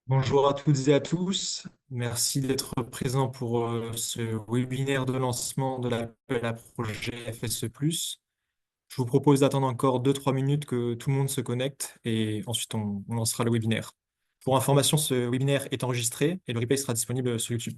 Bonjour à toutes et à tous. Merci d'être présent pour ce webinaire de lancement de l'appel à projet FSE+. Je vous propose d'attendre encore 2-3 minutes que tout le monde se connecte et ensuite on lancera le webinaire. Pour information, ce webinaire est enregistré et le replay sera disponible sur YouTube.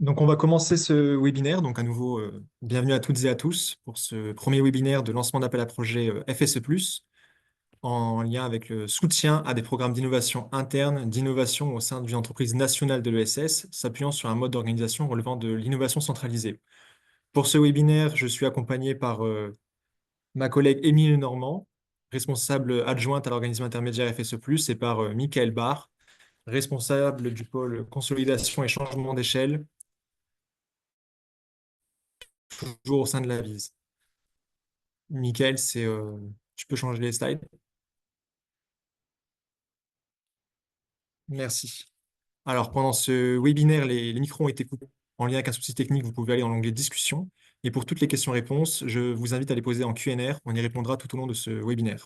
Donc on va commencer ce webinaire. Donc à nouveau, bienvenue à toutes et à tous pour ce premier webinaire de lancement d'appel à projet FSE+, en lien avec le soutien à des programmes d'innovation interne, d'innovation au sein d'une entreprise nationale de l'ESS, s'appuyant sur un mode d'organisation relevant de l'innovation centralisée. Pour ce webinaire, je suis accompagné par ma collègue Émile Normand, responsable adjointe à l'organisme intermédiaire FSE+, et par Michael Barr, responsable du pôle consolidation et changement d'échelle, toujours au sein de la VIS. Michael, tu peux changer les slides. Merci. Alors, pendant ce webinaire, les micros ont été coupés. En lien avec un souci technique, vous pouvez aller dans l'onglet Discussion. Et pour toutes les questions-réponses, je vous invite à les poser en Q&R. On y répondra tout au long de ce webinaire.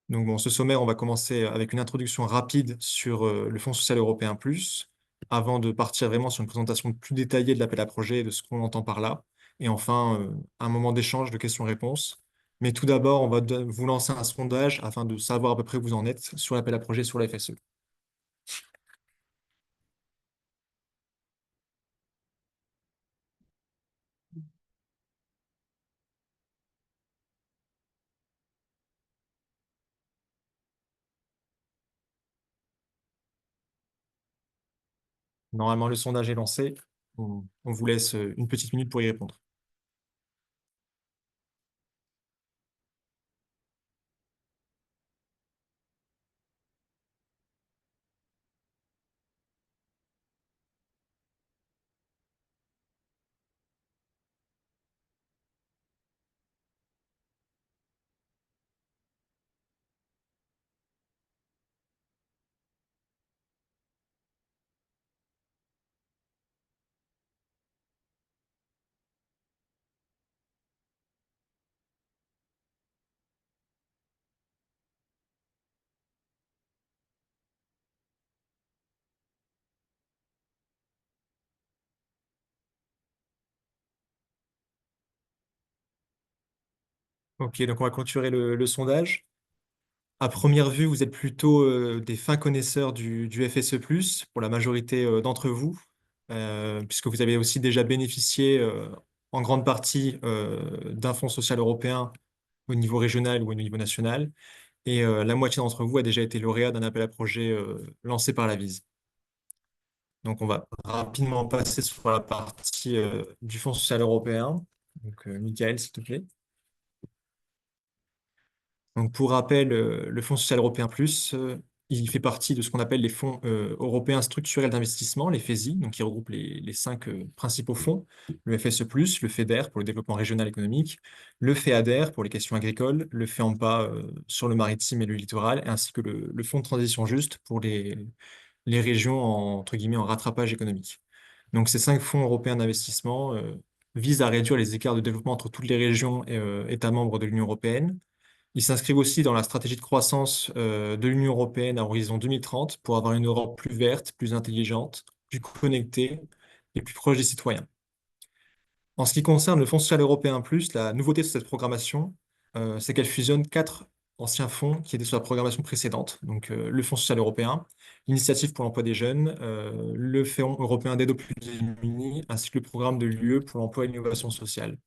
Donc, bon, ce sommaire, on va commencer avec une introduction rapide sur le Fonds social européen plus, avant de partir vraiment sur une présentation plus détaillée de l'appel à projet et de ce qu'on entend par là. Et enfin, un moment d'échange de questions-réponses. Mais tout d'abord, on va vous lancer un sondage afin de savoir à peu près où vous en êtes sur l'appel à projet sur la FSE. Normalement, le sondage est lancé. On vous laisse une petite minute pour y répondre. Ok, donc on va clôturer le sondage. À première vue, vous êtes plutôt des fins connaisseurs du FSE+, pour la majorité d'entre vous, puisque vous avez aussi déjà bénéficié en grande partie d'un fonds social européen au niveau régional ou au niveau national. Et la moitié d'entre vous a déjà été lauréat d'un appel à projet lancé par la VISE. Donc on va rapidement passer sur la partie du fonds social européen. Donc Michael, s'il te plaît. Donc, pour rappel, le Fonds social européen plus, il fait partie de ce qu'on appelle les fonds européens structurels d'investissement, les FESI, donc qui regroupent les cinq principaux fonds, le FSE+, le FEDER pour le développement régional économique, le FEADER pour les questions agricoles, le FEAMPA sur le maritime et le littoral, ainsi que le Fonds de transition juste pour les régions entre guillemets, en rattrapage économique. Donc, ces cinq fonds européens d'investissement visent à réduire les écarts de développement entre toutes les régions et États membres de l'Union européenne. Ils s'inscrivent aussi dans la stratégie de croissance de l'Union européenne à horizon 2030 pour avoir une Europe plus verte, plus intelligente, plus connectée et plus proche des citoyens. En ce qui concerne le Fonds social européen plus, la nouveauté de cette programmation, c'est qu'elle fusionne quatre anciens fonds qui étaient sur la programmation précédente. Donc, le Fonds social européen, l'Initiative pour l'emploi des jeunes, le Fonds européen d'aide aux plus démunis, ainsi que le programme de l'UE pour l'emploi et l'innovation sociale.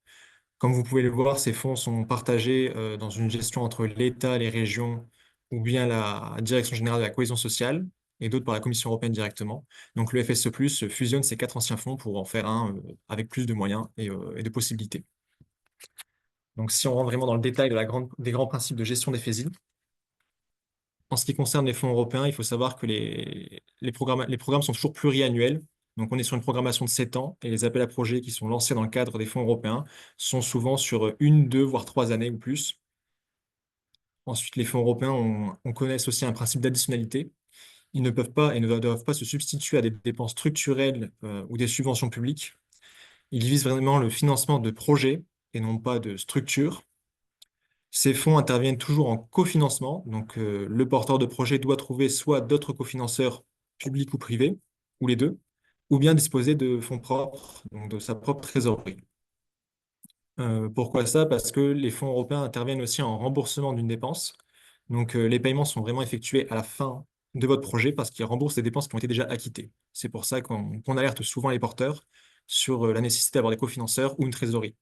Comme vous pouvez le voir, ces fonds sont partagés dans une gestion entre l'État, les régions ou bien la Direction générale de la cohésion sociale et d'autres par la Commission européenne directement. Donc le FSE+ fusionne ces quatre anciens fonds pour en faire un avec plus de moyens et de possibilités. Donc si on rentre vraiment dans le détail des grands principes de gestion des FESI, en ce qui concerne les fonds européens, il faut savoir que les programmes sont toujours pluriannuels. Donc, on est sur une programmation de 7 ans et les appels à projets qui sont lancés dans le cadre des fonds européens sont souvent sur une, deux, voire 3 années ou plus. Ensuite, les fonds européens, on connaît aussi un principe d'additionnalité. Ils ne peuvent pas et ne doivent pas se substituer à des dépenses structurelles ou des subventions publiques. Ils visent vraiment le financement de projets et non pas de structures. Ces fonds interviennent toujours en cofinancement, donc le porteur de projet doit trouver soit d'autres cofinanceurs publics ou privés, ou les deux, ou bien disposer de fonds propres, donc de sa propre trésorerie. Pourquoi ça? Parce que les fonds européens interviennent aussi en remboursement d'une dépense. Donc les paiements sont vraiment effectués à la fin de votre projet parce qu'ils remboursent des dépenses qui ont été déjà acquittées. C'est pour ça qu'on alerte souvent les porteurs sur la nécessité d'avoir des cofinanceurs ou une trésorerie.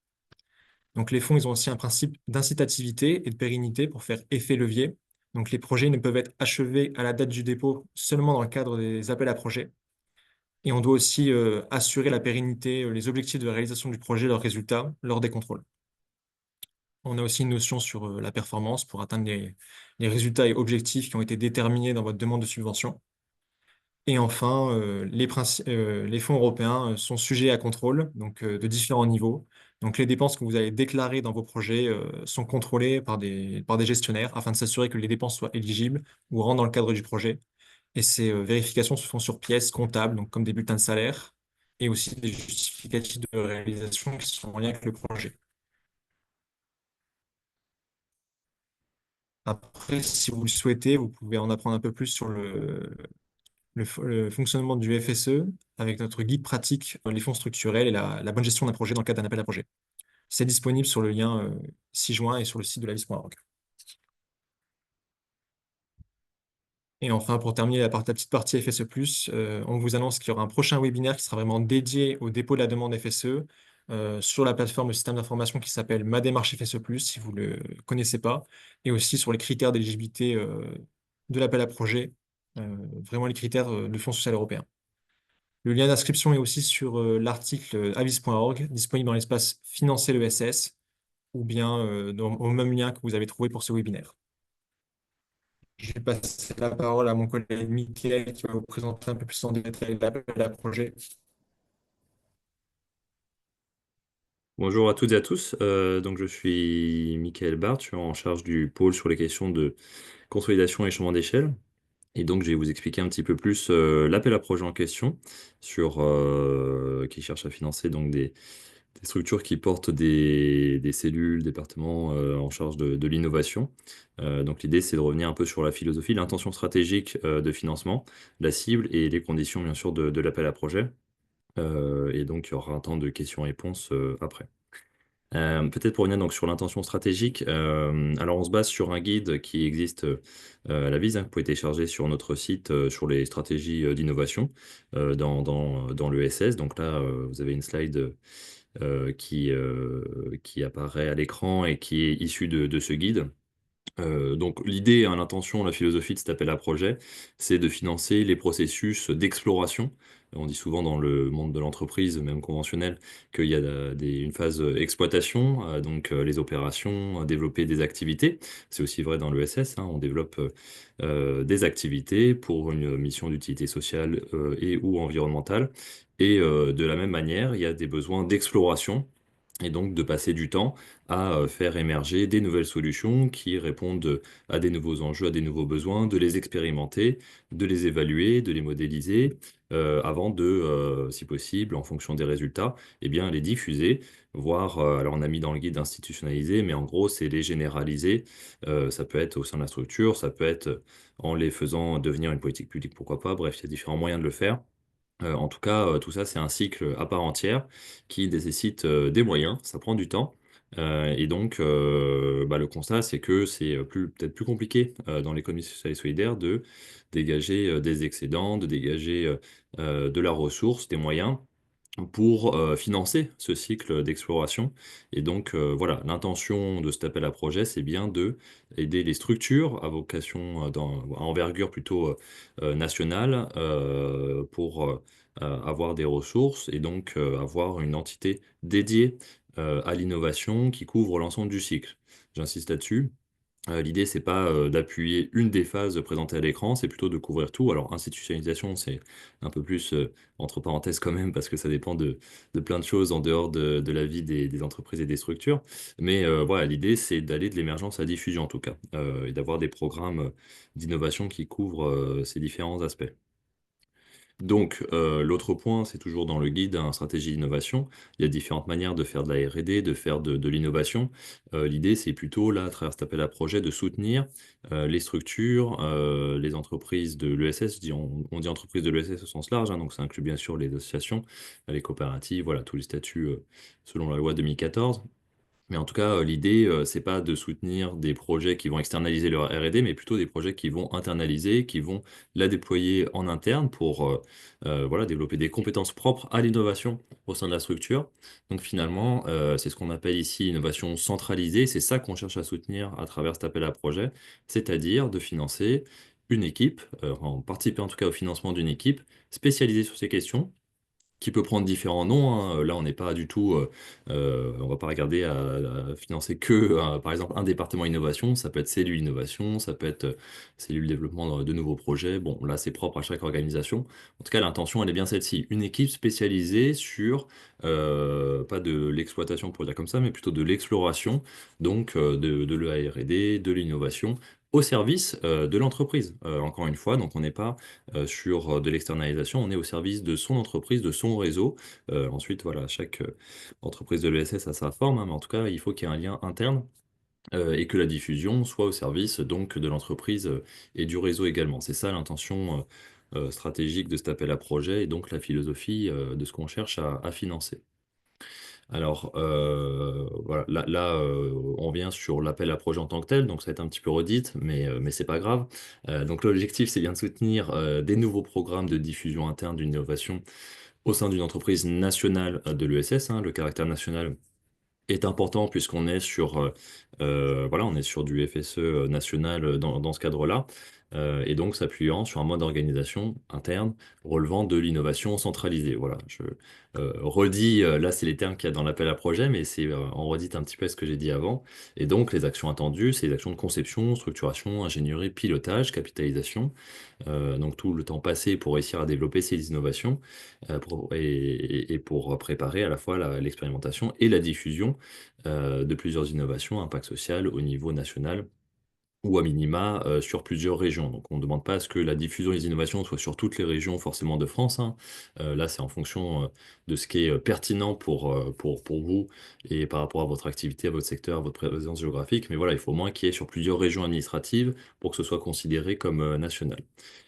Donc les fonds, ils ont aussi un principe d'incitativité et de pérennité pour faire effet levier. Donc les projets ne peuvent être achevés à la date du dépôt seulement dans le cadre des appels à projets. Et on doit aussi assurer la pérennité, les objectifs de réalisation du projet, leurs résultats lors des contrôles. On a aussi une notion sur la performance pour atteindre les résultats et objectifs qui ont été déterminés dans votre demande de subvention. Et enfin, les fonds européens sont sujets à contrôle, donc de différents niveaux. Donc les dépenses que vous allez déclarer dans vos projets sont contrôlées par des gestionnaires afin de s'assurer que les dépenses soient éligibles ou rentrent dans le cadre du projet. Et ces vérifications se font sur pièces comptables, donc comme des bulletins de salaire, et aussi des justificatifs de réalisation qui sont en lien avec le projet. Après, si vous le souhaitez, vous pouvez en apprendre un peu plus sur le fonctionnement du FSE avec notre guide pratique, les fonds structurels et la bonne gestion d'un projet dans le cadre d'un appel à projet. C'est disponible sur le lien ci-joint et sur le site de lavis.org. Et enfin, pour terminer la petite partie FSE+, on vous annonce qu'il y aura un prochain webinaire qui sera vraiment dédié au dépôt de la demande FSE sur la plateforme de système d'information qui s'appelle Ma démarche FSE+, si vous ne le connaissez pas, et aussi sur les critères d'éligibilité de l'appel à projet, vraiment les critères du Fonds social européen. Le lien d'inscription est aussi sur l'article avis.org, disponible dans l'espace Financer l'ESS, ou bien au même lien que vous avez trouvé pour ce webinaire. Je vais passer la parole à mon collègue Mickaël qui va vous présenter un peu plus en détail la projet. Bonjour à toutes et à tous. Donc je suis Michael Barth, je suis en charge du pôle sur les questions de consolidation et changement d'échelle. Et donc je vais vous expliquer un petit peu plus l'appel à projet en question qui cherche à financer donc des structures qui portent des cellules, départements en charge de l'innovation. Donc l'idée c'est de revenir un peu sur la philosophie, l'intention stratégique de financement, la cible et les conditions bien sûr de l'appel à projet. Et donc il y aura un temps de questions-réponses après. Peut-être pour revenir donc sur l'intention stratégique, alors on se base sur un guide qui existe à la Vise, hein, que vous pouvez télécharger sur notre site sur les stratégies d'innovation dans l'ESS. Donc là, vous avez une slide qui apparaît à l'écran et qui est issue de ce guide. Donc l'idée, hein, l'intention, la philosophie de cet appel à projet, c'est de financer les processus d'exploration. On dit souvent dans le monde de l'entreprise, même conventionnel, qu'il y a une phase exploitation, donc les opérations, développer des activités. C'est aussi vrai dans l'ESS, hein, on développe des activités pour une mission d'utilité sociale et ou environnementale. Et de la même manière, il y a des besoins d'exploration et donc de passer du temps à faire émerger des nouvelles solutions qui répondent à des nouveaux enjeux, à des nouveaux besoins, de les expérimenter, de les évaluer, de les modéliser, avant de, si possible, en fonction des résultats, eh bien, les diffuser, voire, alors on a mis dans le guide institutionnaliser, mais en gros, c'est les généraliser. Ça peut être au sein de la structure, ça peut être en les faisant devenir une politique publique, pourquoi pas. Bref, il y a différents moyens de le faire. En tout cas, tout ça, c'est un cycle à part entière qui nécessite des moyens, ça prend du temps. Et donc, bah, le constat, c'est que c'est peut-être plus compliqué dans l'économie sociale et solidaire de dégager des excédents, de dégager de la ressource, des moyens pour financer ce cycle d'exploration. Et donc, voilà, l'intention de cet appel à projet, c'est bien de aider les structures à vocation, à envergure plutôt nationale, pour avoir des ressources et donc avoir une entité dédiée à l'innovation qui couvre l'ensemble du cycle. J'insiste là-dessus. L'idée, c'est pas d'appuyer une des phases présentées à l'écran, c'est plutôt de couvrir tout. Alors, institutionnalisation, c'est un peu plus entre parenthèses quand même, parce que ça dépend de plein de choses en dehors de la vie des entreprises et des structures. Mais voilà, l'idée, c'est d'aller de l'émergence à la diffusion, en tout cas, et d'avoir des programmes d'innovation qui couvrent ces différents aspects. Donc, l'autre point, c'est toujours dans le guide, hein, stratégie d'innovation. Il y a différentes manières de faire de la R&D, de faire de l'innovation. L'idée, c'est plutôt, là, à travers cet appel à projet, de soutenir les structures, les entreprises de l'ESS. On dit entreprises de l'ESS au sens large, hein, donc ça inclut bien sûr les associations, les coopératives, voilà, tous les statuts selon la loi 2014. Mais en tout cas, l'idée, c'est pas de soutenir des projets qui vont externaliser leur R&D, mais plutôt des projets qui vont internaliser, qui vont la déployer en interne pour voilà, développer des compétences propres à l'innovation au sein de la structure. Donc finalement, c'est ce qu'on appelle ici innovation centralisée. C'est ça qu'on cherche à soutenir à travers cet appel à projet, c'est-à-dire de financer une équipe, en participer en tout cas au financement d'une équipe spécialisée sur ces questions qui peut prendre différents noms, hein. Là, on n'est pas du tout, on va pas regarder à financer que, par exemple, un département innovation. Ça peut être cellule innovation, ça peut être cellule développement de nouveaux projets. Bon, là, c'est propre à chaque organisation. En tout cas, l'intention, elle est bien celle-ci. Une équipe spécialisée sur, pas de l'exploitation pour dire comme ça, mais plutôt de l'exploration, donc de l'EARD, de l'innovation au service de l'entreprise. Encore une fois, donc on n'est pas sur de l'externalisation, on est au service de son entreprise, de son réseau. Ensuite, voilà, chaque entreprise de l'ESS a sa forme, hein, mais en tout cas, il faut qu'il y ait un lien interne et que la diffusion soit au service donc de l'entreprise et du réseau également. C'est ça l'intention stratégique de cet appel à projet et donc la philosophie de ce qu'on cherche à financer. Alors, voilà, on vient sur l'appel à projet en tant que tel, donc ça va être un petit peu redite, mais c'est pas grave. Donc l'objectif, c'est bien de soutenir des nouveaux programmes de diffusion interne d'une innovation au sein d'une entreprise nationale de l'ESS, hein. Le caractère national est important puisqu'on est sur, voilà, on est sur du FSE national dans ce cadre-là, et donc s'appuyant sur un mode d'organisation interne relevant de l'innovation centralisée. Voilà, je redis, là c'est les termes qu'il y a dans l'appel à projet, mais c'est on redit un petit peu ce que j'ai dit avant. Et donc les actions attendues, c'est les actions de conception, structuration, ingénierie, pilotage, capitalisation, donc tout le temps passé pour réussir à développer ces innovations et pour préparer à la fois l'expérimentation et la diffusion de plusieurs innovations à impact social au niveau national ou à minima sur plusieurs régions. Donc on ne demande pas à ce que la diffusion des innovations soit sur toutes les régions forcément de France, hein. Là, c'est en fonction de ce qui est pertinent pour vous et par rapport à votre activité, à votre secteur, à votre présence géographique. Mais voilà, il faut au moins qu'il y ait sur plusieurs régions administratives pour que ce soit considéré comme national.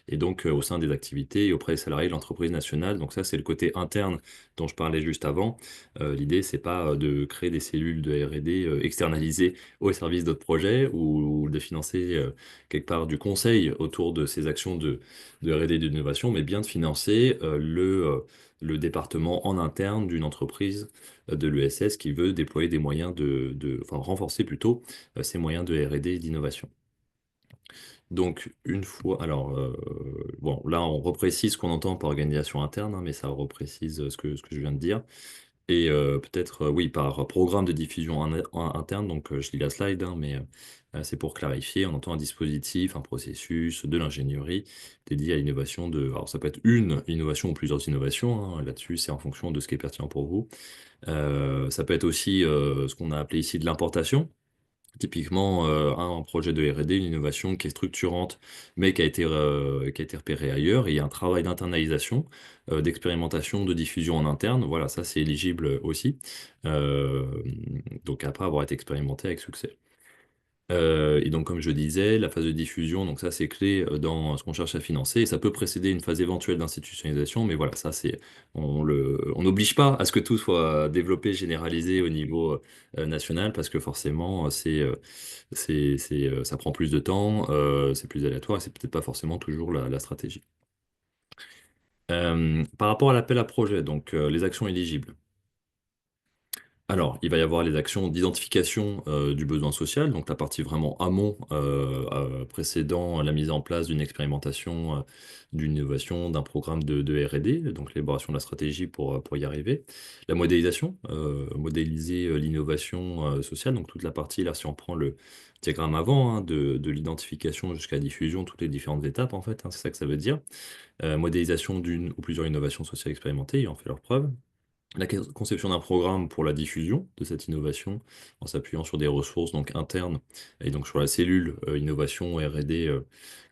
et donc au sein des activités et auprès des salariés de l'entreprise nationale. Donc ça, c'est le côté interne dont je parlais juste avant. L'idée, c'est pas de créer des cellules de R&D externalisées au service d'autres projets ou de financer quelque part du conseil autour de ces actions de R&D et d'innovation, mais bien de financer le département en interne d'une entreprise de l'ESS qui veut déployer des moyens enfin renforcer plutôt ses moyens de R&D et d'innovation. Donc, une fois, alors, bon, là, on reprécise ce qu'on entend par organisation interne, hein, mais ça reprécise ce que je viens de dire. Et peut-être, oui, par programme de diffusion interne, donc je lis la slide, hein, mais c'est pour clarifier, on entend un dispositif, un processus, de l'ingénierie dédié à l'innovation alors ça peut être une innovation ou plusieurs innovations, hein, là-dessus, c'est en fonction de ce qui est pertinent pour vous. Ça peut être aussi ce qu'on a appelé ici de l'importation. Typiquement, un projet de R&D, une innovation qui est structurante, mais qui a été repérée ailleurs. Et il y a un travail d'internalisation, d'expérimentation, de diffusion en interne. Voilà, ça c'est éligible aussi. Euh, donc après avoir été expérimenté avec succès. Et donc, comme je disais, la phase de diffusion, donc ça c'est clé dans ce qu'on cherche à financer, et ça peut précéder une phase éventuelle d'institutionnalisation, mais voilà, ça c'est, on n'oblige pas à ce que tout soit développé, généralisé au niveau national, parce que forcément, ça prend plus de temps, c'est plus aléatoire, et c'est peut-être pas forcément toujours la stratégie. Par rapport à l'appel à projet, donc les actions éligibles. Alors, il va y avoir les actions d'identification du besoin social, donc la partie vraiment amont, précédant la mise en place d'une expérimentation, d'une innovation, d'un programme de R&D, donc l'élaboration de la stratégie pour y arriver. La modélisation, modéliser l'innovation sociale, donc toute la partie, là, si on prend le diagramme avant, hein, de l'identification jusqu'à la diffusion, toutes les différentes étapes, en fait, hein, c'est ça que ça veut dire. Modélisation d'une ou plusieurs innovations sociales expérimentées ayant fait leurs preuves, la conception d'un programme pour la diffusion de cette innovation en s'appuyant sur des ressources donc internes et donc sur la cellule innovation R&D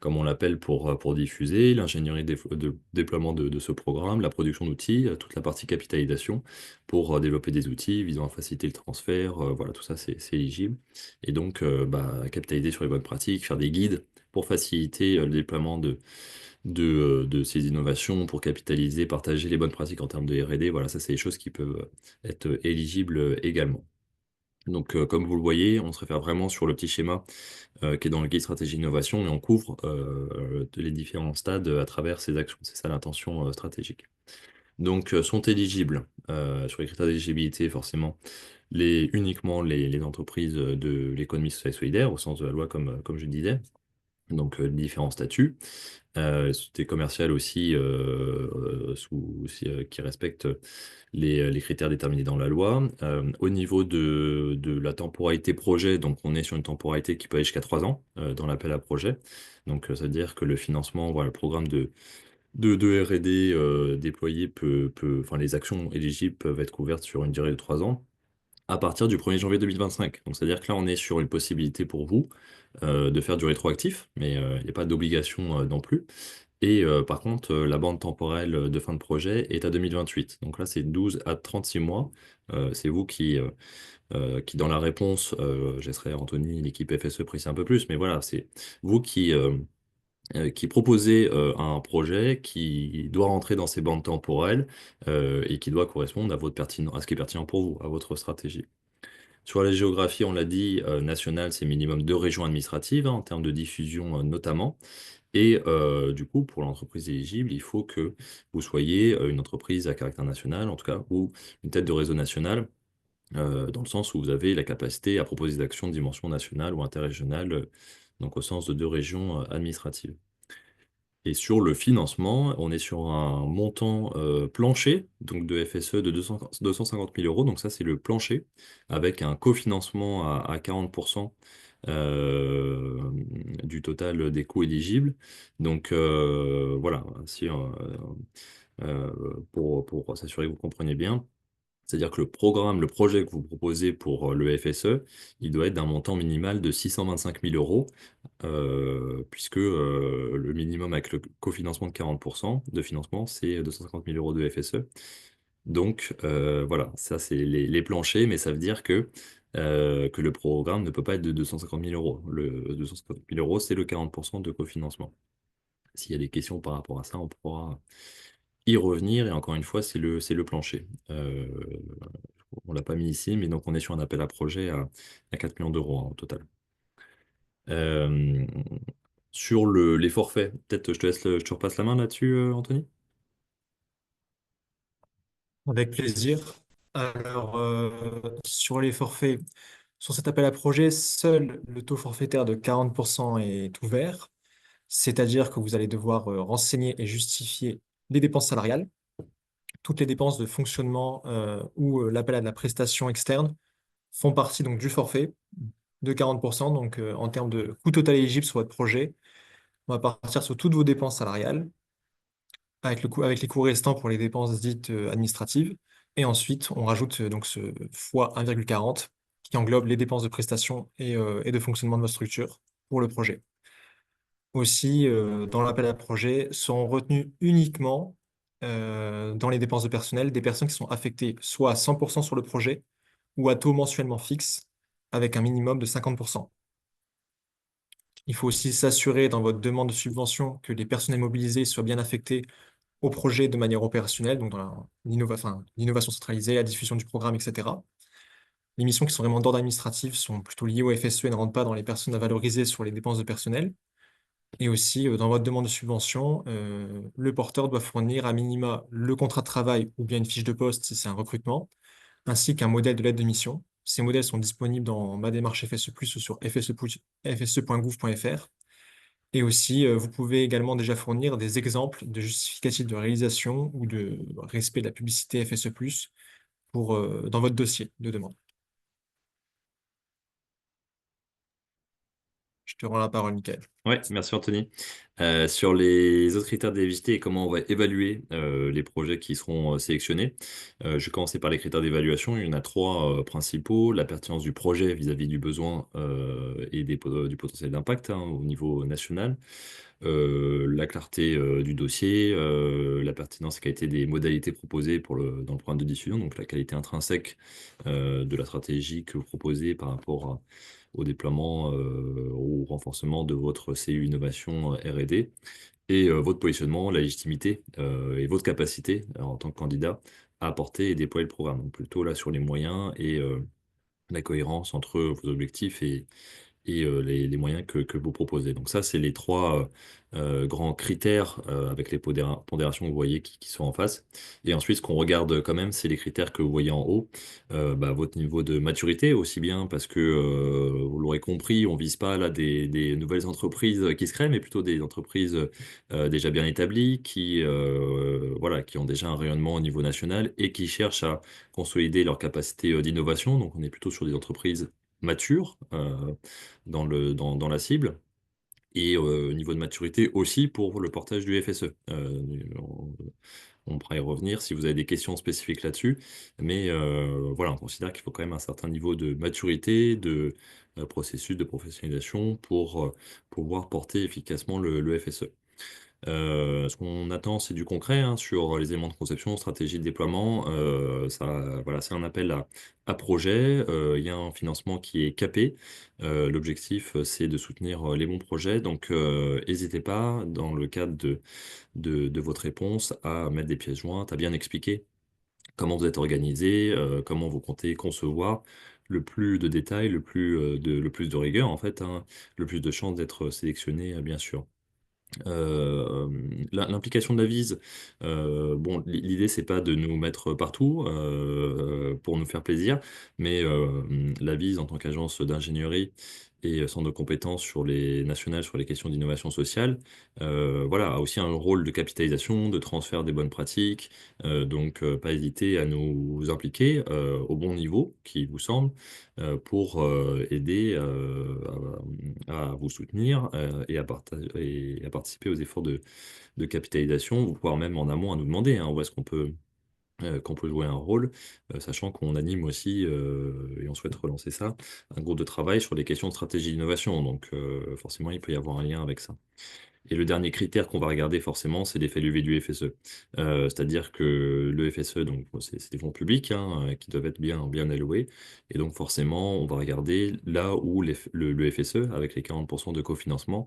comme on l'appelle pour diffuser, l'ingénierie de déploiement de ce programme, la production d'outils, toute la partie capitalisation pour développer des outils visant à faciliter le transfert, voilà tout ça c'est éligible et donc capitaliser sur les bonnes pratiques, faire des guides pour faciliter le déploiement de ces innovations pour capitaliser, partager les bonnes pratiques en termes de R&D. Voilà, ça, c'est des choses qui peuvent être éligibles également. Donc, comme vous le voyez, on se réfère vraiment sur le petit schéma qui est dans le guide stratégie innovation et on couvre les différents stades à travers ces actions. C'est ça l'intention stratégique. Donc, sont éligibles sur les critères d'éligibilité, forcément, uniquement les entreprises de l'économie sociale et solidaire, au sens de la loi, comme je disais. Donc, différents statuts. Société commerciale aussi, qui respecte les critères déterminés dans la loi. Au niveau de la temporalité projet, donc on est sur une temporalité qui peut aller jusqu'à 3 ans dans l'appel à projet. Donc ça veut dire que le financement, voilà, le programme de R&D déployé enfin les actions éligibles peuvent être couvertes sur une durée de 3 ans à partir du 1er janvier 2025. Donc c'est-à-dire que là on est sur une possibilité pour vous de faire du rétroactif, mais il n'y a pas d'obligation non plus. Et par contre, la bande temporelle de fin de projet est à 2028. Donc là, c'est 12 à 36 mois. C'est vous qui, dans la réponse, je laisserai Anthony, l'équipe FSE préciser un peu plus, mais voilà, c'est vous qui proposez un projet qui doit rentrer dans ces bandes temporelles et qui doit correspondre à ce qui est pertinent pour vous, à votre stratégie. Sur la géographie, on l'a dit, nationale, c'est minimum 2 régions administratives, hein, en termes de diffusion notamment. Et du coup, pour l'entreprise éligible, il faut que vous soyez une entreprise à caractère national, en tout cas, ou une tête de réseau national, dans le sens où vous avez la capacité à proposer des actions de dimension nationale ou interrégionale, donc au sens de 2 régions administratives. Et sur le financement, on est sur un montant plancher, donc de FSE de 250 000 euros. Donc ça, c'est le plancher, avec un cofinancement à 40% du total des coûts éligibles. Donc voilà, si, pour s'assurer que vous compreniez bien. C'est-à-dire que le programme, le projet que vous proposez pour le FSE, il doit être d'un montant minimal de 625 000 euros, puisque le minimum avec le cofinancement de 40% de financement, c'est 250 000 euros de FSE. Donc voilà, ça c'est les planchers, mais ça veut dire que le programme ne peut pas être de 250 000 euros. Le 250 000 euros, c'est le 40% de cofinancement. S'il y a des questions par rapport à ça, on pourra y revenir. Et encore une fois, c'est le plancher. On l'a pas mis ici, mais donc on est sur un appel à projet à 4 millions d'euros hein, au total. Euh, sur les forfaits, peut-être je te repasse la main là-dessus, Anthony? Avec plaisir. Alors, sur les forfaits, sur cet appel à projet, seul le taux forfaitaire de 40% est ouvert, c'est-à-dire que vous allez devoir renseigner et justifier les dépenses salariales, toutes les dépenses de fonctionnement ou l'appel à de la prestation externe font partie donc du forfait de 40%. Donc, en termes de coût total éligible sur votre projet, on va partir sur toutes vos dépenses salariales, avec les coûts restants pour les dépenses dites administratives. Et ensuite, on rajoute donc ce fois 1,40 qui englobe les dépenses de prestation et de fonctionnement de votre structure pour le projet. Aussi, dans l'appel à projet, seront retenues uniquement dans les dépenses de personnel des personnes qui sont affectées soit à 100% sur le projet ou à taux mensuellement fixe avec un minimum de 50%. Il faut aussi s'assurer dans votre demande de subvention que les personnels mobilisés soient bien affectés au projet de manière opérationnelle, donc dans l'innovation centralisée, la diffusion du programme, etc. Les missions qui sont vraiment d'ordre administratif sont plutôt liées au FSE et ne rentrent pas dans les personnes à valoriser sur les dépenses de personnel. Et aussi, dans votre demande de subvention, le porteur doit fournir à minima le contrat de travail ou bien une fiche de poste si c'est un recrutement, ainsi qu'un modèle de lettre de mission. Ces modèles sont disponibles dans ma démarche FSE+, ou sur fse.gouv.fr. Et aussi, vous pouvez également déjà fournir des exemples de justificatifs de réalisation ou de respect de la publicité FSE+, dans votre dossier de demande. Je te rends la parole, Michael. Ouais, merci Anthony. Sur les autres critères d'éligibilité et comment on va évaluer les projets qui seront sélectionnés, je vais commencer par les critères d'évaluation. Il y en a trois principaux. La pertinence du projet vis-à-vis du besoin et du potentiel d'impact hein, au niveau national. La clarté du dossier, la pertinence et qualité des modalités proposées dans le programme de diffusion, donc la qualité intrinsèque de la stratégie que vous proposez par rapport au déploiement, au renforcement de votre CU Innovation R&D, et votre positionnement, la légitimité et votre capacité en tant que candidat à apporter et déployer le programme. Donc plutôt là sur les moyens et la cohérence entre vos objectifs et les moyens que vous proposez. Donc ça, c'est les trois grands critères avec les pondérations que vous voyez qui sont en face. Et ensuite, ce qu'on regarde quand même, c'est les critères que vous voyez en haut. Votre niveau de maturité aussi bien, parce que vous l'aurez compris, on vise pas là des nouvelles entreprises qui se créent, mais plutôt des entreprises déjà bien établies, voilà, qui ont déjà un rayonnement au niveau national et qui cherchent à consolider leur capacité d'innovation. Donc on est plutôt sur des entreprises matures dans la cible et au niveau de maturité aussi pour le portage du FSE. On pourra y revenir si vous avez des questions spécifiques là-dessus, mais voilà, on considère qu'il faut quand même un certain niveau de maturité, de processus de professionnalisation pour pouvoir porter efficacement le FSE. Ce qu'on attend, c'est du concret hein, sur les éléments de conception, stratégie de déploiement. Voilà, c'est un appel à projet. Il y a un financement qui est capé. L'objectif, c'est de soutenir les bons projets. Donc, n'hésitez pas, dans le cadre de votre réponse, à mettre des pièces jointes, à bien expliquer comment vous êtes organisé, comment vous comptez concevoir le plus de détails, le plus de rigueur, en fait, hein, le plus de chances d'être sélectionné, bien sûr. Euh, L'implication de la vise, bon, l'idée c'est pas de nous mettre partout pour nous faire plaisir, mais la vise en tant qu'agence d'ingénierie et centre de compétences sur les nationales sur les questions d'innovation sociale, voilà, a aussi un rôle de capitalisation, de transfert des bonnes pratiques, donc pas hésiter à nous impliquer au bon niveau qui vous semble pour aider à vous soutenir et à participer aux efforts de capitalisation, ou voire même en amont à nous demander hein, où est-ce qu'on peut jouer un rôle, sachant qu'on anime aussi, et on souhaite relancer ça, un groupe de travail sur les questions de stratégie d'innovation. Donc forcément, il peut y avoir un lien avec ça. Et le dernier critère qu'on va regarder forcément, c'est l'effet levier du FSE. C'est-à-dire que le FSE, donc bon, c'est des fonds publics hein, qui doivent être bien alloués. Et donc forcément, on va regarder là où le FSE, avec les 40% de cofinancement,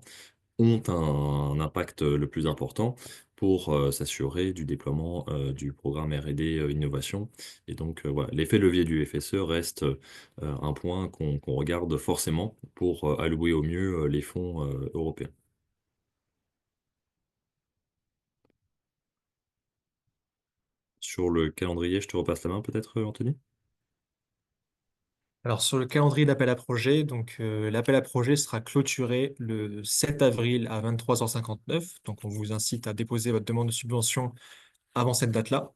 ont un impact le plus important pour s'assurer du déploiement du programme R&D innovation. Et donc, voilà, l'effet levier du FSE reste un point qu'on regarde forcément pour allouer au mieux les fonds européens. Sur le calendrier, je te repasse la main peut-être, Anthony? Alors sur le calendrier d'appel à projet, donc l'appel à projet sera clôturé le 7 avril à 23h59. Donc on vous incite à déposer votre demande de subvention avant cette date-là.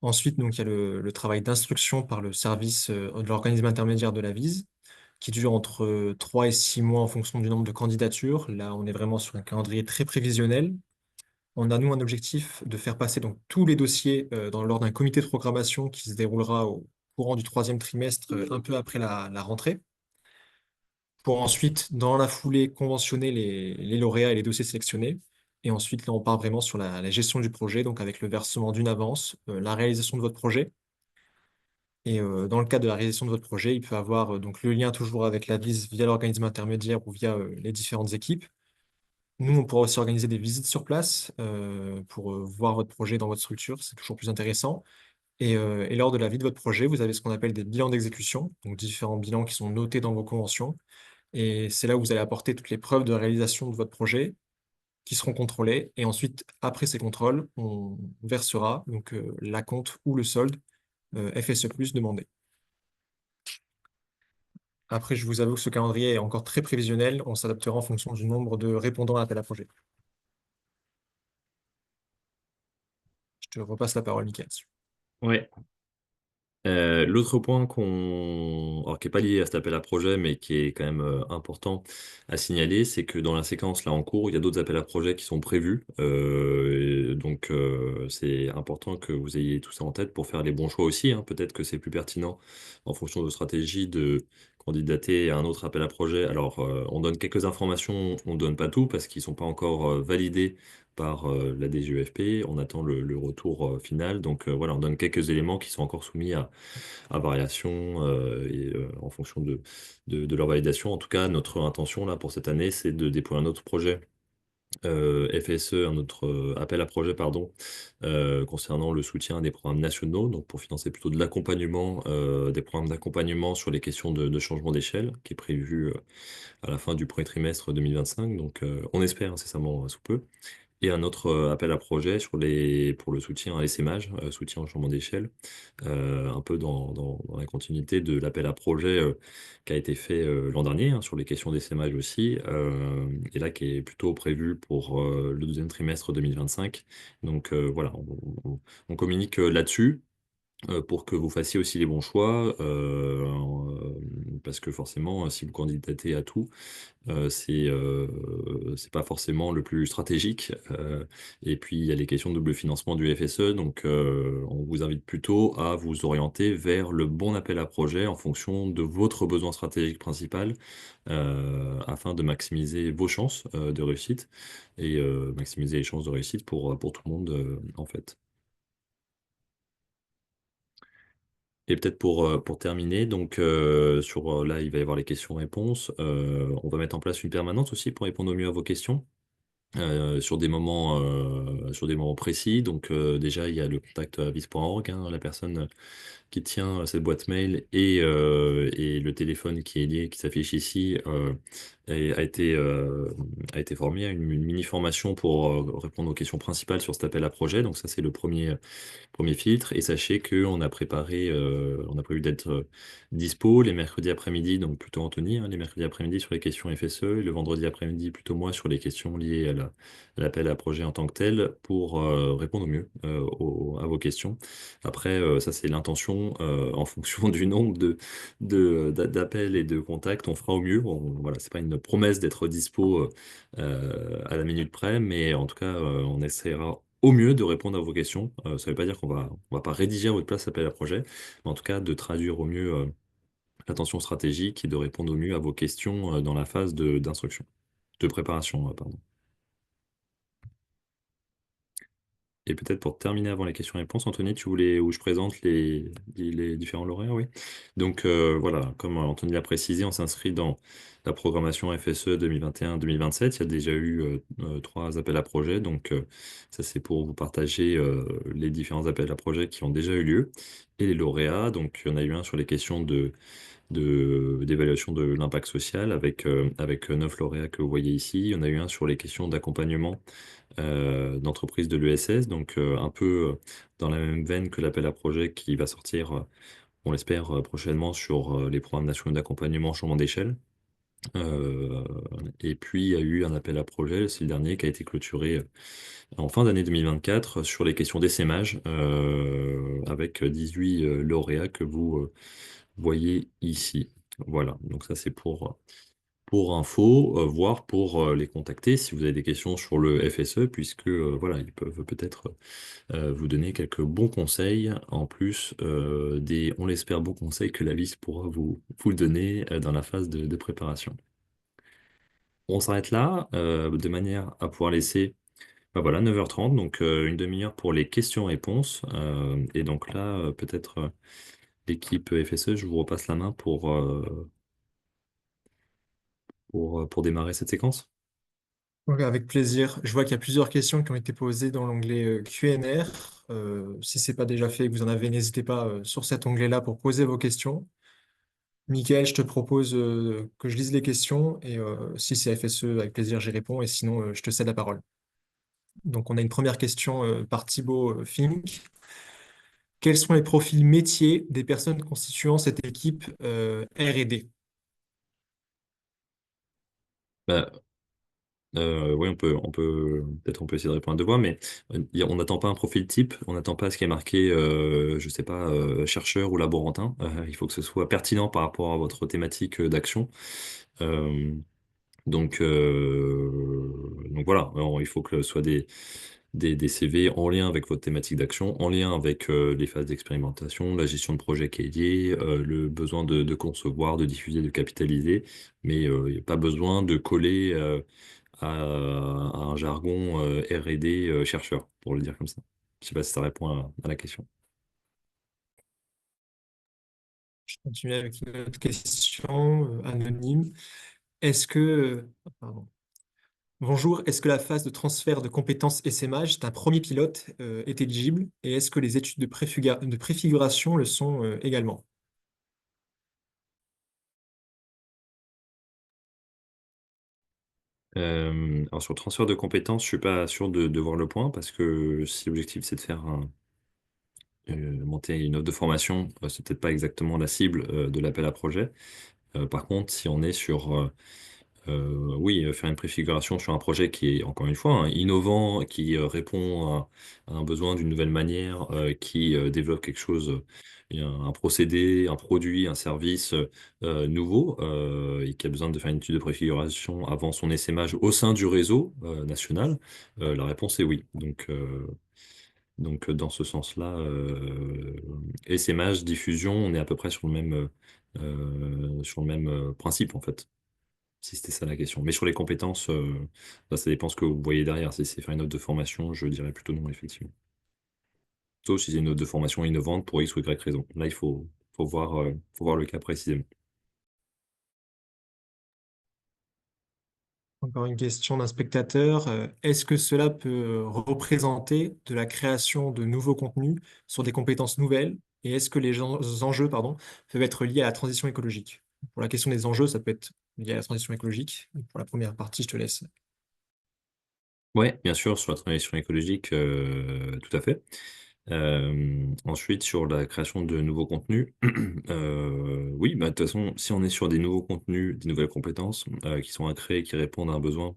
Ensuite, donc, il y a le travail d'instruction par le service de l'organisme intermédiaire de la VISE, qui dure entre 3 et 6 mois en fonction du nombre de candidatures. Là, on est vraiment sur un calendrier très prévisionnel. On a, nous, un objectif de faire passer donc, tous les dossiers lors d'un comité de programmation qui se déroulera au courant du troisième trimestre, un peu après la rentrée, pour ensuite, dans la foulée, conventionner les lauréats et les dossiers sélectionnés. Et ensuite, là, on part vraiment sur la gestion du projet, donc avec le versement d'une avance, la réalisation de votre projet. Et dans le cadre de la réalisation de votre projet, il peut avoir donc le lien toujours avec la VIS via l'organisme intermédiaire ou via les différentes équipes. Nous, on pourra aussi organiser des visites sur place pour voir votre projet dans votre structure. C'est toujours plus intéressant. Et lors de la vie de votre projet, vous avez ce qu'on appelle des bilans d'exécution, donc différents bilans qui sont notés dans vos conventions. Et c'est là où vous allez apporter toutes les preuves de réalisation de votre projet qui seront contrôlées. Et ensuite, après ces contrôles, on versera donc l'acompte ou le solde FSE+ demandé. Après, je vous avoue que ce calendrier est encore très prévisionnel. On s'adaptera en fonction du nombre de répondants à l'appel à projet. Je te repasse la parole, Mickaël. Ouais. L'autre point alors, qui n'est pas lié à cet appel à projet, mais qui est quand même important à signaler, c'est que dans la séquence là en cours, il y a d'autres appels à projet qui sont prévus. C'est important que vous ayez tout ça en tête pour faire les bons choix aussi, hein. Peut-être que c'est plus pertinent en fonction de stratégie de candidater à un autre appel à projet. Alors, on donne quelques informations, on ne donne pas tout parce qu'ils ne sont pas encore validés par la DGEFP. On attend le retour final. Donc voilà, on donne quelques éléments qui sont encore soumis à variation en fonction de leur validation. En tout cas, notre intention là pour cette année, c'est de déployer un autre projet. FSE, un autre appel à projet, pardon, concernant le soutien des programmes nationaux, donc pour financer plutôt de l'accompagnement, des programmes d'accompagnement sur les questions de changement d'échelle, qui est prévu à la fin du premier trimestre 2025. Donc on espère incessamment sous peu et un autre appel à projet pour le soutien à l'essaimage, soutien au changement d'échelle, un peu dans la continuité de l'appel à projet qui a été fait l'an dernier, hein, sur les questions d'essaimage aussi, et là qui est plutôt prévu pour le deuxième trimestre 2025. Donc voilà, on communique là-dessus pour que vous fassiez aussi les bons choix, parce que forcément, si vous candidatez à tout, c'est pas forcément le plus stratégique. Et puis, il y a les questions de double financement du FSE. Donc, on vous invite plutôt à vous orienter vers le bon appel à projet en fonction de votre besoin stratégique principal, afin de maximiser vos chances de réussite et maximiser les chances de réussite pour tout le monde, en fait. Et peut-être pour terminer, donc là, il va y avoir les questions-réponses. On va mettre en place une permanence aussi pour répondre au mieux à vos questions. Sur des moments précis. Donc déjà, il y a le contact avis.org, hein, la personne qui tient cette boîte mail et le téléphone qui est lié, qui s'affiche ici, a été formé à une mini-formation pour répondre aux questions principales sur cet appel à projet. Donc ça, c'est le premier filtre. Et sachez qu'on a préparé, on a prévu d'être dispo les mercredis après-midi, donc plutôt Anthony, hein, les mercredis après-midi sur les questions FSE, et le vendredi après-midi plutôt moi sur les questions liées à l'appel à projet en tant que tel pour répondre au mieux à vos questions. Après, ça c'est l'intention en fonction du nombre d'appels et de contacts, on fera au mieux. Voilà, c'est pas une promesse d'être dispo à la minute près, mais en tout cas, on essaiera au mieux de répondre à vos questions. Ça ne veut pas dire on va pas rédiger à votre place l'appel à projet, mais en tout cas de traduire au mieux l'attention stratégique et de répondre au mieux à vos questions dans la phase d'instruction, de préparation, pardon. Et peut-être pour terminer avant les questions-réponses, Anthony, tu voulais où je présente les différents lauréats, oui. Donc voilà, comme Anthony l'a précisé, on s'inscrit dans la programmation FSE 2021-2027. Il y a déjà eu 3 appels à projets, donc ça c'est pour vous partager les différents appels à projets qui ont déjà eu lieu. Et les lauréats, donc il y en a eu un sur les questions d'évaluation de l'impact social avec 9 lauréats que vous voyez ici. Il y en a eu un sur les questions d'accompagnement d'entreprise de l'ESS, donc un peu dans la même veine que l'appel à projet qui va sortir, on l'espère, prochainement sur les programmes nationaux d'accompagnement changement d'échelle. Euh, et puis il y a eu un appel à projet, c'est le dernier qui a été clôturé en fin d'année 2024 sur les questions d'essaimage avec 18 lauréats que vous voyez ici. Voilà, donc ça c'est pour info, voire pour les contacter si vous avez des questions sur le FSE, puisque voilà, ils peuvent peut-être vous donner quelques bons conseils, en plus des, on l'espère, bons conseils que la VIS pourra vous donner dans la phase de préparation. On s'arrête là, de manière à pouvoir laisser, bah voilà, 9h30, donc une demi-heure pour les questions-réponses. Et donc là, peut-être l'équipe FSE, je vous repasse la main pour démarrer cette séquence. Donc, avec plaisir. Je vois qu'il y a plusieurs questions qui ont été posées dans l'onglet Q&R. Si ce n'est pas déjà fait et que vous en avez, n'hésitez pas sur cet onglet-là pour poser vos questions. Michael, je te propose que je lise les questions et si c'est FSE, avec plaisir, j'y réponds et sinon, je te cède la parole. Donc, on a une première question par Thibaut Fink. Quels sont les profils métiers des personnes constituant cette équipe R&D? Bah, oui, peut-être on peut essayer de répondre à deux voix, mais on n'attend pas un profil type, on n'attend pas ce qui est marqué, je sais pas, chercheur ou laborantin. Il faut que ce soit pertinent par rapport à votre thématique d'action. Euh, donc voilà, alors, il faut que ce soit des CV en lien avec votre thématique d'action, en lien avec les phases d'expérimentation, la gestion de projet qui est liée, le besoin de concevoir, de diffuser, de capitaliser, mais il n'y a pas besoin de coller à un jargon R&D chercheur, pour le dire comme ça. Je sais pas si ça répond à la question. Je continue avec une autre question anonyme. Est-ce que, pardon. Bonjour, est-ce que la phase de transfert de compétences SMH d'un premier pilote est éligible et est-ce que les études de préfiguration le sont également? Alors sur le transfert de compétences, je suis pas sûr de voir le point parce que si l'objectif c'est de faire monter une offre de formation, c'est peut-être pas exactement la cible de l'appel à projet. Par contre, si on est sur oui, faire une préfiguration sur un projet qui est, encore une fois, hein, innovant, qui répond à un besoin d'une nouvelle manière, qui développe quelque chose, un procédé, un produit, un service nouveau, et qui a besoin de faire une étude de préfiguration avant son essaimage au sein du réseau national, la réponse est oui. Donc, dans ce sens-là, essaimage, diffusion, on est à peu près sur le même principe, en fait, si c'était ça la question. Mais sur les compétences, là, ça dépend ce que vous voyez derrière. Si c'est faire une note de formation, je dirais plutôt non, effectivement. Sauf si c'est une note de formation innovante pour X ou Y raison. Là, faut voir le cas précisément. Encore une question d'un spectateur. Est-ce que cela peut représenter de la création de nouveaux contenus sur des compétences nouvelles et est-ce que les enjeux, pardon, peuvent être liés à la transition écologique? Pour la question des enjeux, ça peut être lié à la transition écologique. Pour la première partie, je te laisse. Ouais, bien sûr, sur la transition écologique, tout à fait. Ensuite, sur la création de nouveaux contenus, oui, bah, de toute façon, si on est sur des nouveaux contenus, des nouvelles compétences qui sont à créer, qui répondent à un besoin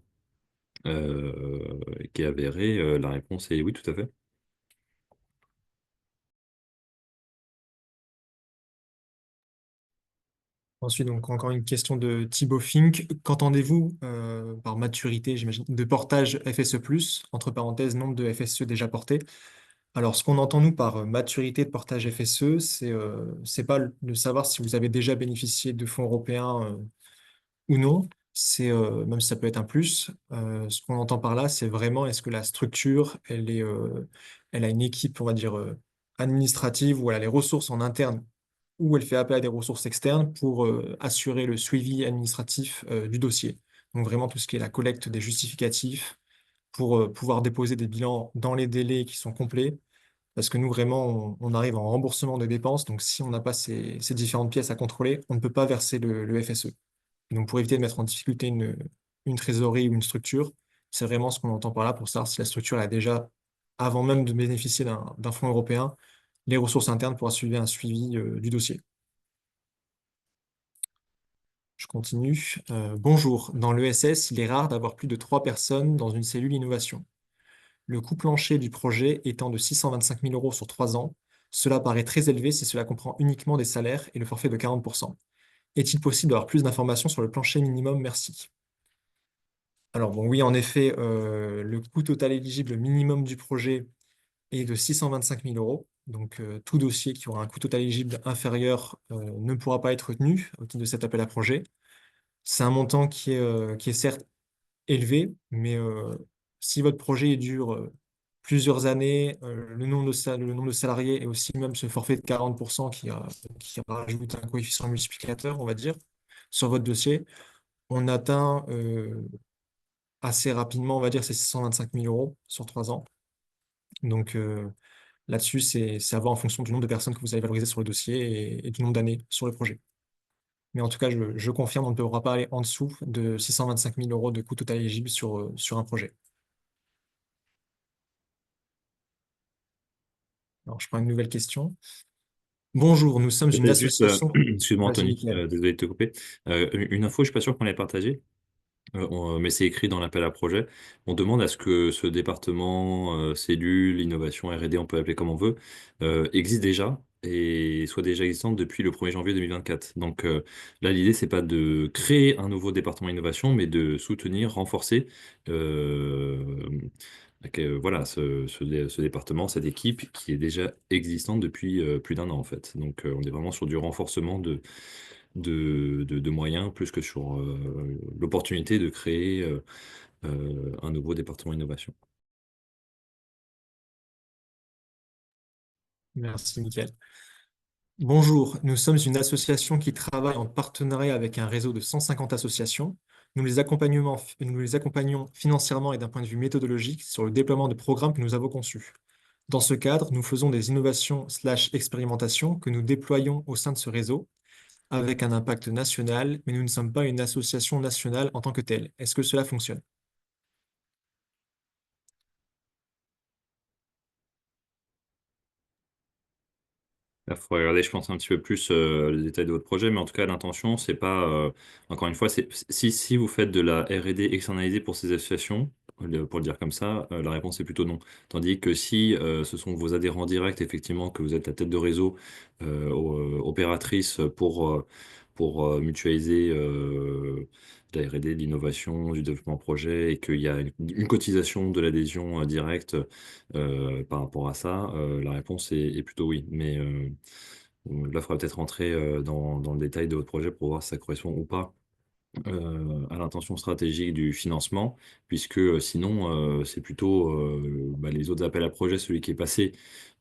qui est avéré, la réponse est oui, tout à fait. Ensuite, donc encore une question de Thibaut Fink. Qu'entendez-vous par maturité, j'imagine, de portage FSE+, entre parenthèses, nombre de FSE déjà portés? Alors, ce qu'on entend, nous, par maturité de portage FSE, c'est pas de savoir si vous avez déjà bénéficié de fonds européens ou non. même si ça peut être un plus, ce qu'on entend par là, c'est vraiment est-ce que la structure, elle a une équipe, on va dire, administrative, ou elle a les ressources en interne, ou elle fait appel à des ressources externes pour assurer le suivi administratif du dossier. Donc vraiment tout ce qui est la collecte des justificatifs pour pouvoir déposer des bilans dans les délais qui sont complets. Parce que nous, vraiment, on arrive en remboursement de dépenses. Donc si on n'a pas ces différentes pièces à contrôler, on ne peut pas verser le FSE. Donc, pour éviter de mettre en difficulté une trésorerie ou une structure, c'est vraiment ce qu'on entend par là pour savoir si la structure a déjà, avant même de bénéficier d'un fonds européen, les ressources internes pour assurer un suivi du dossier. Je continue. Bonjour. Dans l'ESS, il est rare d'avoir plus de 3 personnes dans une cellule innovation. Le coût plancher du projet étant de 625 000 euros sur 3 ans, cela paraît très élevé si cela comprend uniquement des salaires et le forfait de 40%. Est-il possible d'avoir plus d'informations sur le plancher minimum? Merci. Alors bon, oui, en effet, le coût total éligible minimum du projet est de 625 000 euros. Donc, tout dossier qui aura un coût total éligible inférieur ne pourra pas être retenu au titre de cet appel à projet. C'est un montant qui est certes élevé, mais si votre projet dure plusieurs années, le nombre de salariés et aussi même ce forfait de 40% qui rajoute un coefficient multiplicateur, on va dire, sur votre dossier, on atteint assez rapidement, on va dire, ces 625 000 euros sur 3 ans. Donc là-dessus, c'est à voir en fonction du nombre de personnes que vous allez valoriser sur le dossier et du nombre d'années sur le projet. Mais en tout cas, je confirme, on ne pourra pas aller en dessous de 625 000 euros de coût total éligible sur un projet. Alors, je prends une nouvelle question. Bonjour, nous sommes une Peut-être juste, association. excuse-moi Vas-y, Anthony, Mickaël. désolé de te couper. Une info, je suis pas sûr qu'on l'ait partagée. Mais c'est écrit dans l'appel à projet. On demande à ce que ce département, cellule, innovation, R&D, on peut l'appeler comme on veut, existe déjà et soit déjà existante depuis le 1er janvier 2024. Donc là, l'idée, c'est pas de créer un nouveau département innovation, mais de soutenir, renforcer voilà, ce département, cette équipe qui est déjà existante depuis plus d'1 an en fait. Donc on est vraiment sur du renforcement de moyens plus que sur l'opportunité de créer un nouveau département innovation. Merci, Mickaël. Bonjour, nous sommes une association qui travaille en partenariat avec un réseau de 150 associations. Nous les accompagnons financièrement et d'un point de vue méthodologique sur le déploiement de programmes que nous avons conçus. Dans ce cadre, nous faisons des innovations/expérimentations que nous déployons au sein de ce réseau avec un impact national, mais nous ne sommes pas une association nationale en tant que telle. Est-ce que cela fonctionne? Il faut regarder, je pense, un petit peu plus les détails de votre projet, mais en tout cas, l'intention, c'est pas, encore une fois, si vous faites de la R&D externalisée pour ces associations, pour le dire comme ça, la réponse est plutôt non. Tandis que si ce sont vos adhérents directs, effectivement, que vous êtes la tête de réseau opératrice pour mutualiser de la R&D, de l'innovation, du développement projet, et qu'il y a une cotisation de l'adhésion directe par rapport à ça, la réponse est plutôt oui. Mais là, il faudra peut-être rentrer dans le détail de votre projet pour voir si ça correspond ou pas à l'intention stratégique du financement, puisque sinon, c'est plutôt les autres appels à projets, celui qui est passé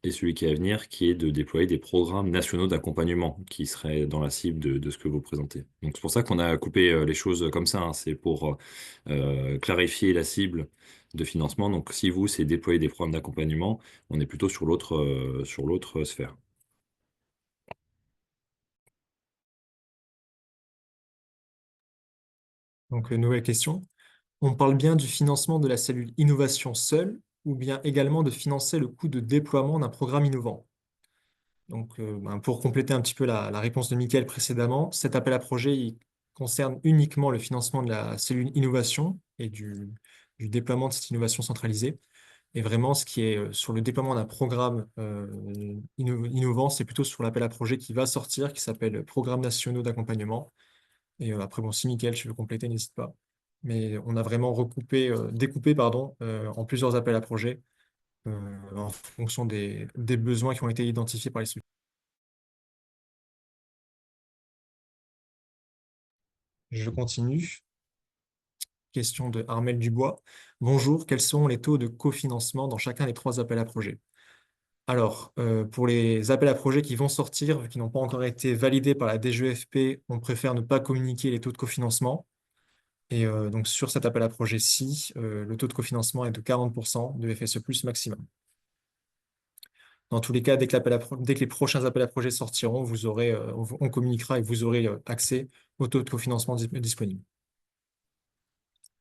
et celui qui est à venir, qui est de déployer des programmes nationaux d'accompagnement qui seraient dans la cible de ce que vous présentez. Donc c'est pour ça qu'on a coupé les choses comme ça, hein. C'est pour clarifier la cible de financement. Donc si vous, c'est déployer des programmes d'accompagnement, on est plutôt sur l'autre sphère. Donc, nouvelle question. On parle bien du financement de la cellule innovation seule ou bien également de financer le coût de déploiement d'un programme innovant? Donc, pour compléter un petit peu la réponse de Mickaël précédemment, cet appel à projet, il concerne uniquement le financement de la cellule innovation et du déploiement de cette innovation centralisée. Et vraiment, ce qui est sur le déploiement d'un programme innovant, c'est plutôt sur l'appel à projet qui va sortir, qui s'appelle Programmes nationaux d'accompagnement. Et après, bon, si Mickaël, tu veux compléter, n'hésite pas. Mais on a vraiment découpé, pardon, en plusieurs appels à projets en fonction des besoins qui ont été identifiés par les structures. Je continue. question de Armel Dubois. Bonjour, quels sont les taux de cofinancement dans chacun des trois appels à projets? Alors, pour les appels à projets qui vont sortir, vu qu'ils n'ont pas encore été validés par la DGEFP, on préfère ne pas communiquer les taux de cofinancement. Et donc, sur cet appel à projet-ci, le taux de cofinancement est de 40% de FSE+ maximum. Dans tous les cas, dès que les prochains appels à projets sortiront, on communiquera et vous aurez accès au taux de cofinancement disponible.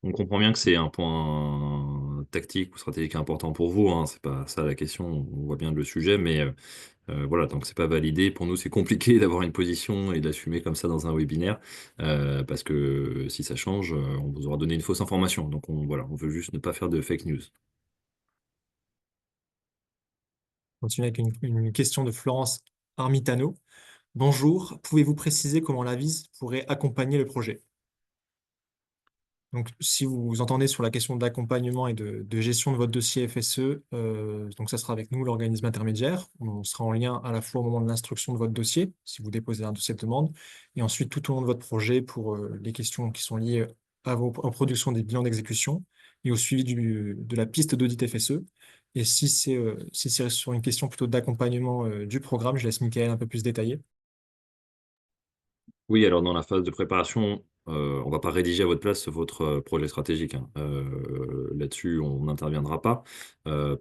On comprend bien que c'est un point tactique ou stratégique important pour vous, hein. C'est pas ça la question, on voit bien le sujet, mais voilà, tant que c'est pas validé, pour nous c'est compliqué d'avoir une position et d'assumer comme ça dans un webinaire, parce que si ça change, on vous aura donné une fausse information. Donc voilà, on veut juste ne pas faire de fake news. Continue avec une question de Florence Armitano. Bonjour, pouvez-vous préciser comment l'AVIS pourrait accompagner le projet? Donc, si vous entendez sur la question d'accompagnement et de gestion de votre dossier FSE, donc ça sera avec nous, l'organisme intermédiaire. On sera en lien à la fois au moment de l'instruction de votre dossier, si vous déposez un dossier de demande, et ensuite tout au long de votre projet pour les questions qui sont liées aux productions des bilans d'exécution et au suivi de la piste d'audit FSE. Et si c'est sur une question plutôt d'accompagnement du programme, je laisse Mickaël un peu plus détailler. Oui, alors dans la phase de préparation, on va pas rédiger à votre place votre projet stratégique, hein. Là-dessus, on n'interviendra pas. Euh,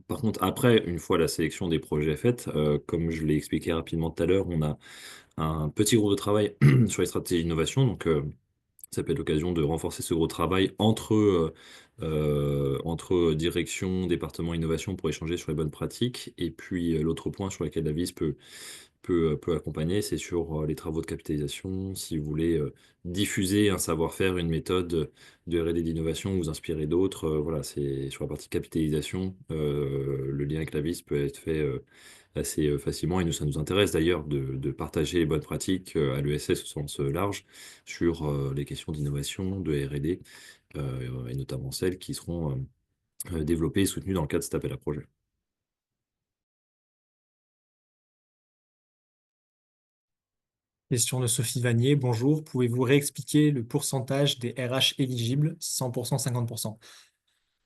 Par contre, après, une fois la sélection des projets faite, comme je l'ai expliqué rapidement tout à l'heure, on a un petit groupe de travail sur les stratégies d'innovation. Donc, ça peut être l'occasion de renforcer ce gros travail entre direction, département, innovation pour échanger sur les bonnes pratiques. Et puis, l'autre point sur lequel la VIS peut accompagner, c'est sur les travaux de capitalisation. Si vous voulez diffuser un savoir-faire, une méthode de R&D d'innovation, vous inspirer d'autres, voilà, c'est sur la partie capitalisation, le lien avec la VIS peut être fait assez facilement. Et nous, ça nous intéresse d'ailleurs de partager les bonnes pratiques à l'ESS au sens large sur les questions d'innovation, de R&D, et notamment celles qui seront développées et soutenues dans le cadre de cet appel à projet. Question de Sophie Vanier. Bonjour, pouvez-vous réexpliquer le pourcentage des RH éligibles, 100%, 50%?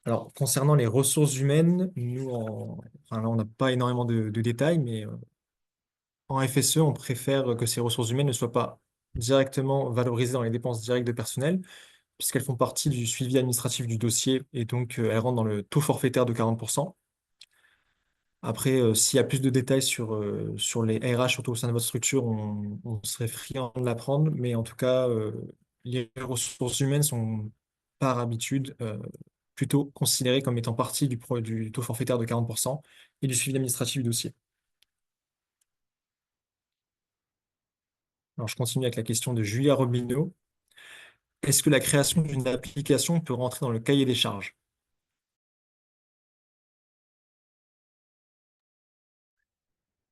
Alors, concernant les ressources humaines, enfin, là, on n'a pas énormément de détails, mais en FSE, on préfère que ces ressources humaines ne soient pas directement valorisées dans les dépenses directes de personnel, puisqu'elles font partie du suivi administratif du dossier et donc elles rentrent dans le taux forfaitaire de 40%. Après, s'il y a plus de détails sur les RH, surtout au sein de votre structure, on serait friand de l'apprendre. Mais en tout cas, les ressources humaines sont par habitude plutôt considérées comme étant partie du taux forfaitaire de 40% et du suivi administratif du dossier. Alors, je continue avec la question de Julia Robineau. Est-ce que la création d'une application peut rentrer dans le cahier des charges?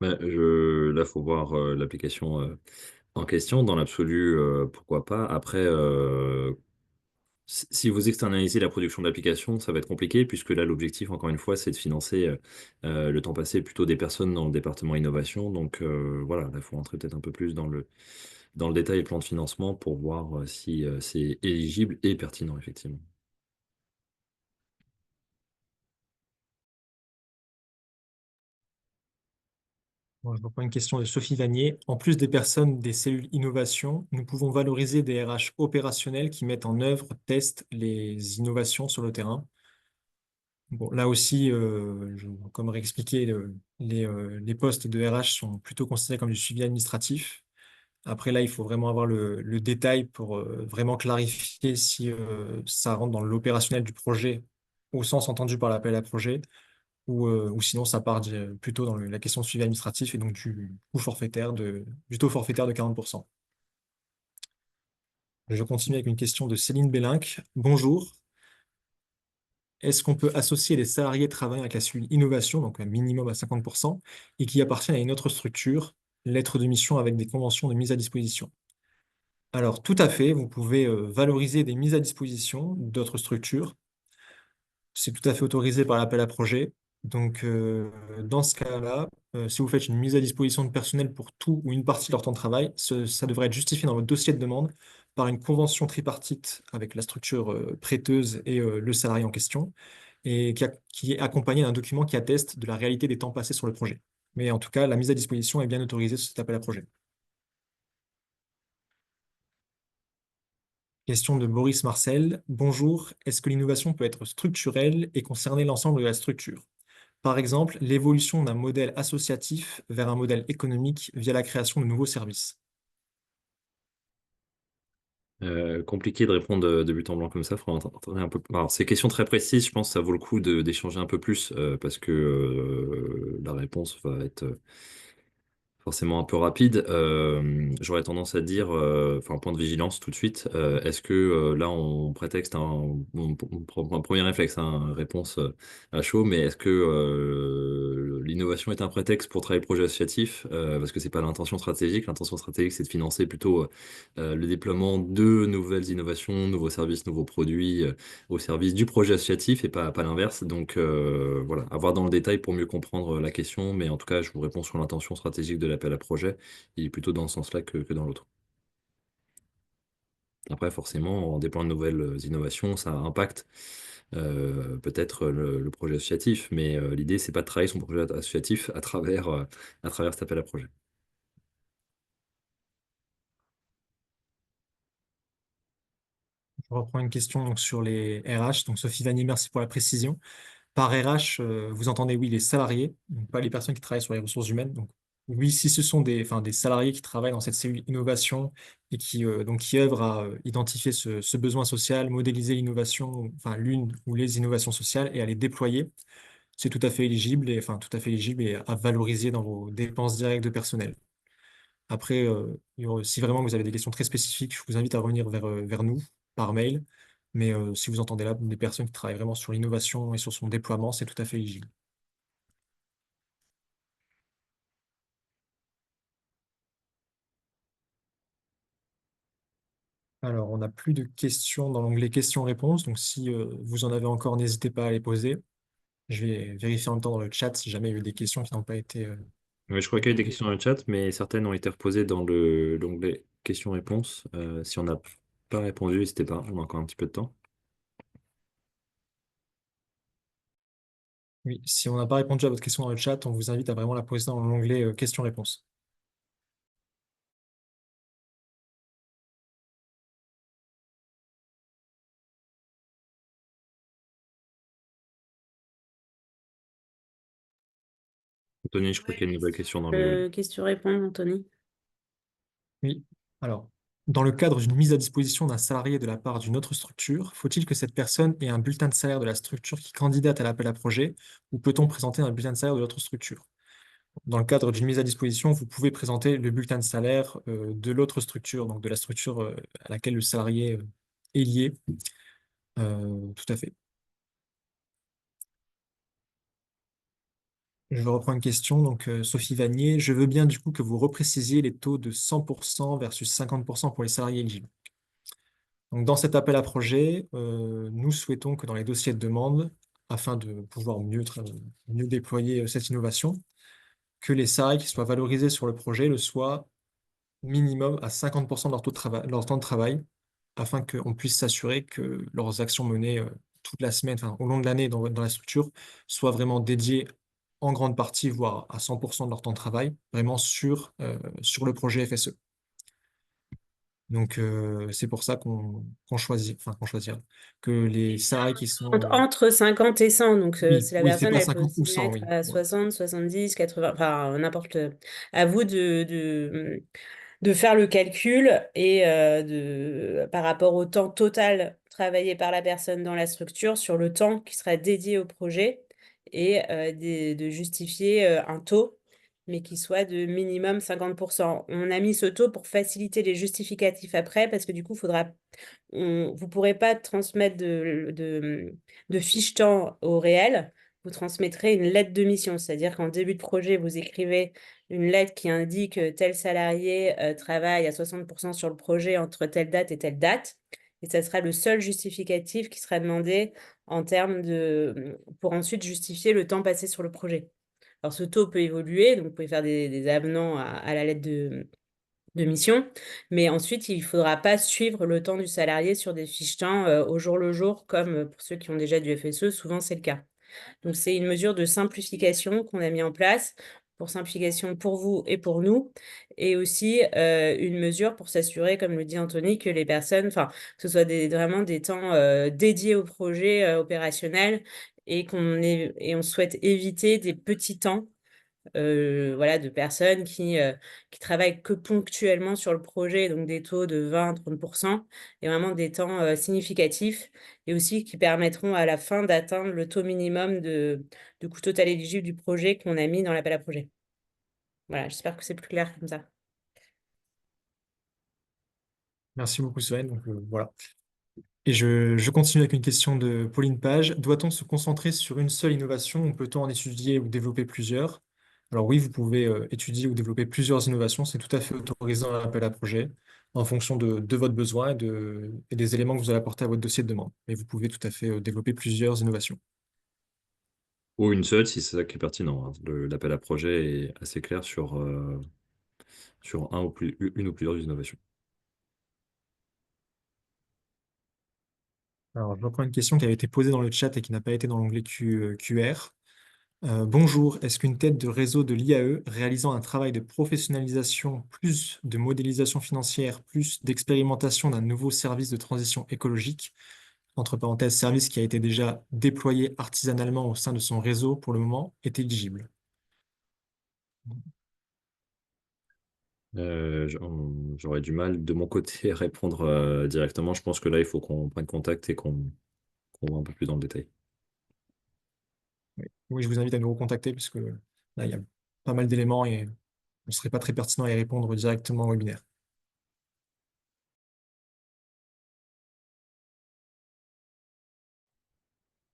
Là, faut voir l'application en question. Dans l'absolu, pourquoi pas. Après, si vous externalisez la production d'applications, ça va être compliqué, puisque là, l'objectif, encore une fois, c'est de financer le temps passé plutôt des personnes dans le département innovation. Donc voilà, là, il faut rentrer peut-être un peu plus dans le détail et plan de financement pour voir si c'est éligible et pertinent, effectivement. Bon, je reprends une question de Sophie Vanier. En plus des personnes des cellules innovation, nous pouvons valoriser des RH opérationnels qui mettent en œuvre, testent les innovations sur le terrain. Bon, là aussi, comme réexpliqué, les postes de RH sont plutôt considérés comme du suivi administratif. Après, là, il faut vraiment avoir le détail pour vraiment clarifier si ça rentre dans l'opérationnel du projet au sens entendu par l'appel à projet ou sinon ça part plutôt dans la question de suivi administratif et donc du taux forfaitaire de 40%. Je continue avec une question de Céline Bellinck. Bonjour. Est-ce qu'on peut associer les salariés travaillant avec la cellule innovation, donc un minimum à 50%, et qui appartiennent à une autre structure, lettre de mission avec des conventions de mise à disposition? Alors, tout à fait, vous pouvez valoriser des mises à disposition d'autres structures. C'est tout à fait autorisé par l'appel à projet. Donc, dans ce cas-là, si vous faites une mise à disposition de personnel pour tout ou une partie de leur temps de travail, ça devrait être justifié dans votre dossier de demande par une convention tripartite avec la structure prêteuse et le salarié en question, et qui est accompagné d'un document qui atteste de la réalité des temps passés sur le projet. Mais en tout cas, la mise à disposition est bien autorisée sur cet appel à projet. Question de Boris Marcel. Bonjour, est-ce que l'innovation peut être structurelle et concerner l'ensemble de la structure? Par exemple, l'évolution d'un modèle associatif vers un modèle économique via la création de nouveaux services. Compliqué de répondre de but en blanc comme ça. Un peu. Alors, c'est question très précise. Je pense que ça vaut le coup d'échanger un peu plus parce que la réponse va être forcément un peu rapide. J'aurais tendance à dire, enfin, point de vigilance tout de suite. Est-ce que là, on prétexte on prend un premier réflexe, hein, réponse à chaud, mais est-ce que l'innovation est un prétexte pour travailler le projet associatif? Parce que c'est pas l'intention stratégique. L'intention stratégique, c'est de financer plutôt le déploiement de nouvelles innovations, nouveaux services, nouveaux produits au service du projet associatif et pas l'inverse. Donc voilà, à voir dans le détail pour mieux comprendre la question, mais en tout cas, je vous réponds sur l'intention stratégique de l'appel à projet. Il est plutôt dans ce sens-là que dans l'autre. Après, forcément, en déploiement de nouvelles innovations, ça impacte peut-être le projet associatif, mais l'idée, c'est pas de travailler son projet associatif à travers cet appel à projet. Je reprends une question donc, sur les RH. Donc, Sophie Vanier, merci pour la précision. Par RH, vous entendez, oui, les salariés, donc pas les personnes qui travaillent sur les ressources humaines. Donc, oui, si ce sont des salariés qui travaillent dans cette cellule innovation et qui œuvrent à identifier ce besoin social, modéliser l'innovation, enfin l'une ou les innovations sociales et à les déployer, c'est tout à fait éligible tout à fait éligible et à valoriser dans vos dépenses directes de personnel. Après, si vraiment vous avez des questions très spécifiques, je vous invite à revenir vers nous par mail. Mais si vous entendez là des personnes qui travaillent vraiment sur l'innovation et sur son déploiement, c'est tout à fait éligible. Alors, on n'a plus de questions dans l'onglet questions-réponses. Donc, si vous en avez encore, n'hésitez pas à les poser. Je vais vérifier en même temps dans le chat si jamais il y a eu des questions qui n'ont pas été. Ouais, je crois qu'il y a eu des questions dans le chat, mais certaines ont été reposées dans l'onglet questions-réponses. Si on n'a pas répondu, n'hésitez pas, on a encore un petit peu de temps. Oui, si on n'a pas répondu à votre question dans le chat, on vous invite à vraiment la poser dans l'onglet questions-réponses. Anthony, je crois qu'il y a une nouvelle question dans le. Question-réponse, Anthony. Oui. Alors, dans le cadre d'une mise à disposition d'un salarié de la part d'une autre structure, faut-il que cette personne ait un bulletin de salaire de la structure qui candidate à l'appel à projet, ou peut-on présenter un bulletin de salaire de l'autre structure? Dans le cadre d'une mise à disposition, vous pouvez présenter le bulletin de salaire de l'autre structure, donc de la structure à laquelle le salarié est lié. Tout à fait. Je reprends une question. Donc, Sophie Vanier, je veux bien du coup que vous reprécisiez les taux de 100% versus 50% pour les salariés éligibles. Donc, dans cet appel à projet, nous souhaitons que dans les dossiers de demande, afin de pouvoir mieux déployer cette innovation, que les salariés qui soient valorisés sur le projet le soient minimum à 50% de leur temps de travail, afin qu'on puisse s'assurer que leurs actions menées toute la semaine, enfin, au long de l'année dans la structure, soient vraiment dédiées en grande partie, voire à 100% de leur temps de travail, vraiment sur le projet FSE. Donc, c'est pour ça qu'on choisit, enfin, qu'on choisit, que les salariés qui sont... Entre 50 et 100, donc oui, si la oui, c'est personne, pas elle peut 50 ou s'y 100, mettre oui. à Ouais. 60, 70, 80, enfin n'importe. À vous de faire le calcul et par rapport au temps total travaillé par la personne dans la structure sur le temps qui sera dédié au projet et de justifier un taux, mais qui soit de minimum 50%. On a mis ce taux pour faciliter les justificatifs après, parce que du coup, vous ne pourrez pas transmettre de fiche temps au réel. Vous transmettrez une lettre de mission, c'est-à-dire qu'en début de projet, vous écrivez une lettre qui indique tel salarié travaille à 60% sur le projet entre telle date et telle date. Et ça sera le seul justificatif qui sera demandé en termes pour ensuite justifier le temps passé sur le projet. Alors, ce taux peut évoluer, donc vous pouvez faire des avenants à la lettre de mission, mais ensuite, il ne faudra pas suivre le temps du salarié sur des fiches temps au jour le jour, comme pour ceux qui ont déjà du FSE, souvent c'est le cas. Donc, c'est une mesure de simplification qu'on a mis en place, pour simplification pour vous et pour nous, et aussi une mesure pour s'assurer, comme le dit Anthony, que les personnes, enfin, que ce soit vraiment des temps dédiés au projet opérationnel et et on souhaite éviter des petits temps voilà, de personnes qui travaillent que ponctuellement sur le projet, donc des taux de 20-30%, et vraiment des temps significatifs, et aussi qui permettront à la fin d'atteindre le taux minimum de coût total éligible du projet qu'on a mis dans l'appel à projet. Voilà, j'espère que c'est plus clair comme ça. Merci beaucoup, Solène. Donc, voilà. Et je continue avec une question de Pauline Page. Doit-on se concentrer sur une seule innovation ou peut-on en étudier ou développer plusieurs? Alors oui, vous pouvez étudier ou développer plusieurs innovations. C'est tout à fait autorisé dans l'appel à projet en fonction de votre besoin et des éléments que vous allez apporter à votre dossier de demande. Mais vous pouvez tout à fait développer plusieurs innovations. Ou une seule, si c'est ça qui est pertinent, hein. L'appel à projet est assez clair sur une ou plusieurs innovations. Alors, je reprends une question qui avait été posée dans le chat et qui n'a pas été dans l'onglet QR. Bonjour, est-ce qu'une tête de réseau de l'IAE réalisant un travail de professionnalisation, plus de modélisation financière, plus d'expérimentation d'un nouveau service de transition écologique, entre parenthèses, service qui a été déjà déployé artisanalement au sein de son réseau pour le moment, est éligible? J'aurais du mal de mon côté à répondre directement. Je pense que là, il faut qu'on prenne contact et qu'on voit un peu plus dans le détail. Oui. Oui, je vous invite à nous recontacter puisque là, il y a pas mal d'éléments et ce ne serait pas très pertinent à y répondre directement au webinaire.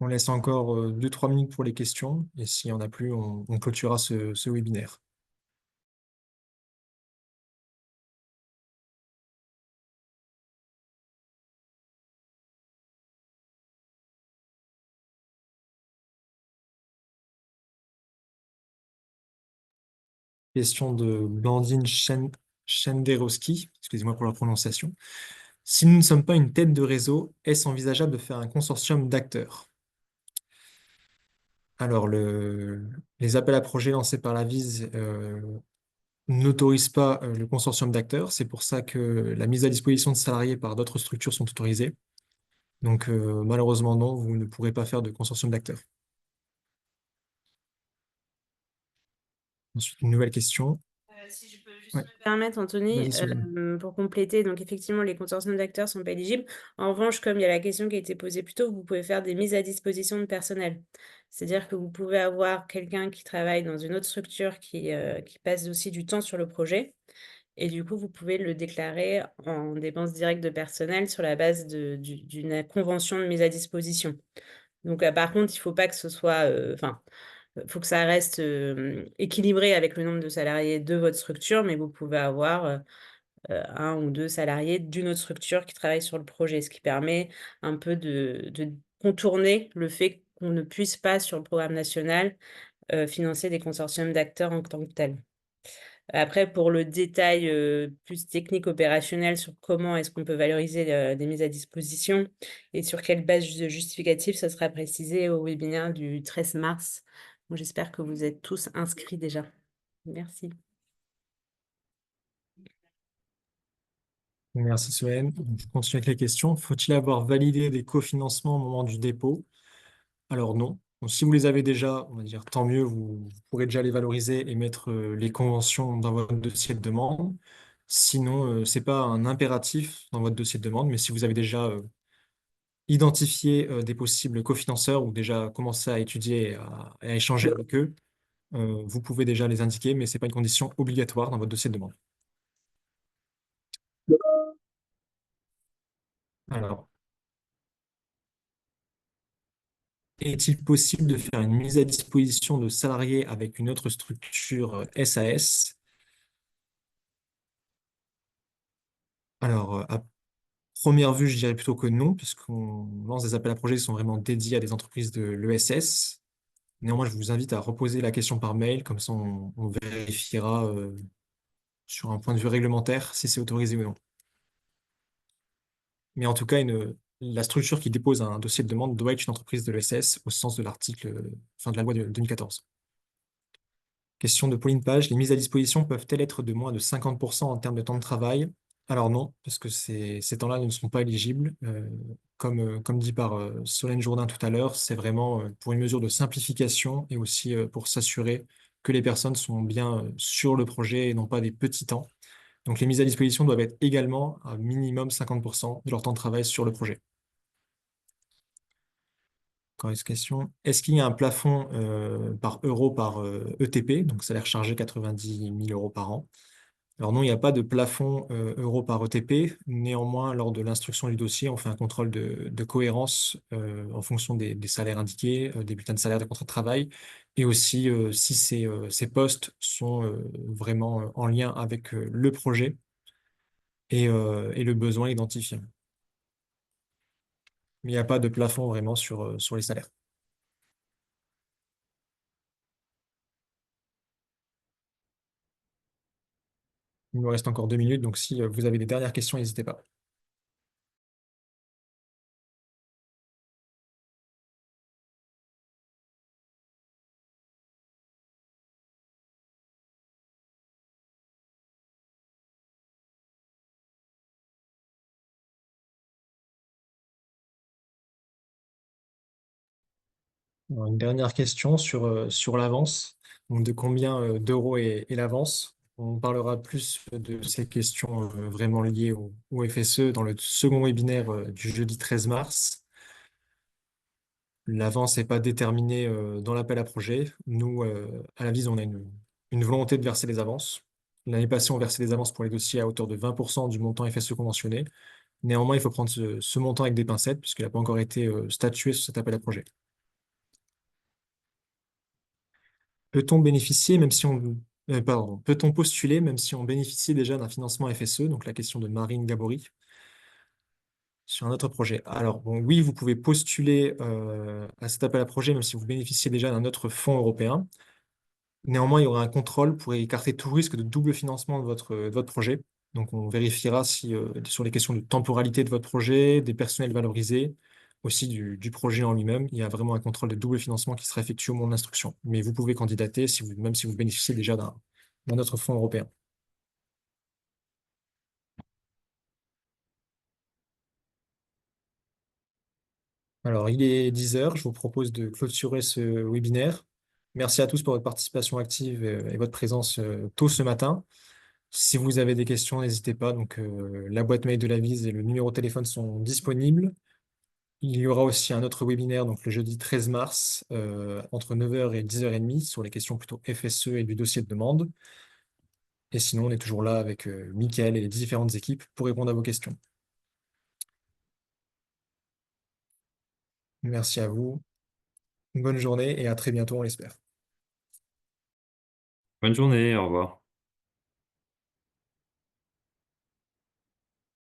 On laisse encore 2-3 minutes pour les questions et s'il n'y en a plus, on clôturera ce webinaire. Question de Blandine Chenderowski, excusez-moi pour la prononciation. Si nous ne sommes pas une tête de réseau, est-ce envisageable de faire un consortium d'acteurs? Alors, les appels à projets lancés par la VISE n'autorisent pas le consortium d'acteurs. C'est pour ça que la mise à disposition de salariés par d'autres structures sont autorisées. Donc, malheureusement, non, vous ne pourrez pas faire de consortium d'acteurs. Ensuite, une nouvelle question. Si je peux juste Ouais, me permettre, Anthony, vas-y, Solène. pour compléter, donc effectivement, les consortiums d'acteurs ne sont pas éligibles. En revanche, comme il y a la question qui a été posée plus tôt, vous pouvez faire des mises à disposition de personnel. C'est-à-dire que vous pouvez avoir quelqu'un qui travaille dans une autre structure qui passe aussi du temps sur le projet. Et du coup, vous pouvez le déclarer en dépenses directes de personnel sur la base d'une convention de mise à disposition. Donc, par contre, il ne faut pas que ce soit, enfin, faut que ça reste équilibré avec le nombre de salariés de votre structure, mais vous pouvez avoir un ou deux salariés d'une autre structure qui travaillent sur le projet, ce qui permet un peu de contourner le fait qu'on ne puisse pas, sur le programme national, financer des consortiums d'acteurs en tant que tels. Après, pour le détail plus technique opérationnel sur comment est-ce qu'on peut valoriser des mises à disposition et sur quelle base justificative, ça sera précisé au webinaire du 13 mars. Donc, j'espère que vous êtes tous inscrits déjà. Merci. Merci, Solène. Je continue avec les questions. Faut-il avoir validé des cofinancements au moment du dépôt? Alors non. Donc, si vous les avez déjà, on va dire tant mieux, vous pourrez déjà les valoriser et mettre les conventions dans votre dossier de demande. Sinon, ce n'est pas un impératif dans votre dossier de demande, mais si vous avez déjà identifié des possibles cofinanceurs ou déjà commencé à étudier et à échanger avec eux, vous pouvez déjà les indiquer, mais ce n'est pas une condition obligatoire dans votre dossier de demande. Alors, est-il possible de faire une mise à disposition de salariés avec une autre structure SAS? Alors, à première vue, je dirais plutôt que non, puisqu'on lance des appels à projets qui sont vraiment dédiés à des entreprises de l'ESS. Néanmoins, je vous invite à reposer la question par mail, comme ça on vérifiera sur un point de vue réglementaire, si c'est autorisé ou non. Mais en tout cas, la structure qui dépose un dossier de demande doit être une entreprise de l'ESS au sens de l'article, enfin de la loi de 2014. Question de Pauline Page, les mises à disposition peuvent-elles être de moins de 50% en termes de temps de travail? Alors non, parce que ces temps-là ne seront pas éligibles. Comme dit par Solène Jourdain tout à l'heure, c'est vraiment pour une mesure de simplification et aussi pour s'assurer que les personnes sont bien sur le projet et non pas des petits temps. Donc les mises à disposition doivent être également à minimum 50% de leur temps de travail sur le projet. Encore une question. Est-ce qu'il y a un plafond par euro par ETP, donc salaire chargé 90 000 euros par an? Alors non, il n'y a pas de plafond euro par ETP. Néanmoins, lors de l'instruction du dossier, on fait un contrôle de cohérence en fonction des salaires indiqués, des bulletins de salaire, des contrats de travail, et aussi si ces postes sont vraiment en lien avec le projet et le besoin identifié. Mais il n'y a pas de plafond vraiment sur les salaires. Il nous reste encore 2 minutes, donc si vous avez des dernières questions, n'hésitez pas. Alors, une dernière question sur l'avance. Donc, de combien d'euros est l'avance? On parlera plus de ces questions vraiment liées au FSE dans le second webinaire du jeudi 13 mars. L'avance n'est pas déterminée dans l'appel à projet. Nous, à la VIS, on a une volonté de verser les avances. L'année passée, on versait des avances pour les dossiers à hauteur de 20% du montant FSE conventionné. Néanmoins, il faut prendre ce montant avec des pincettes, puisqu'il n'a pas encore été statué sur cet appel à projet. Peut-on bénéficier, même si on, pardon, peut-on postuler, même si on bénéficie déjà d'un financement FSE? Donc la question de Marine Gabory sur un autre projet. Alors bon, oui, vous pouvez postuler à cet appel à projet, même si vous bénéficiez déjà d'un autre fonds européen. Néanmoins, il y aura un contrôle pour écarter tout risque de double financement de votre projet. Donc, on vérifiera si, sur les questions de temporalité de votre projet, des personnels valorisés, aussi du projet en lui-même, il y a vraiment un contrôle de double financement qui sera effectué au moment de l'instruction. Mais vous pouvez candidater même si vous bénéficiez déjà d'un autre fonds européen. Alors, il est 10 heures. Je vous propose de clôturer ce webinaire. Merci à tous pour votre participation active et votre présence tôt ce matin. Si vous avez des questions, n'hésitez pas. Donc, la boîte mail de la VIS et le numéro de téléphone sont disponibles. Il y aura aussi un autre webinaire, donc le jeudi 13 mars, entre 9 heures et 10 h 30, sur les questions plutôt FSE et du dossier de demande. Et sinon, on est toujours là avec Mickaël et les différentes équipes pour répondre à vos questions. Merci à vous. Bonne journée et à très bientôt, on l'espère. Bonne journée, au revoir.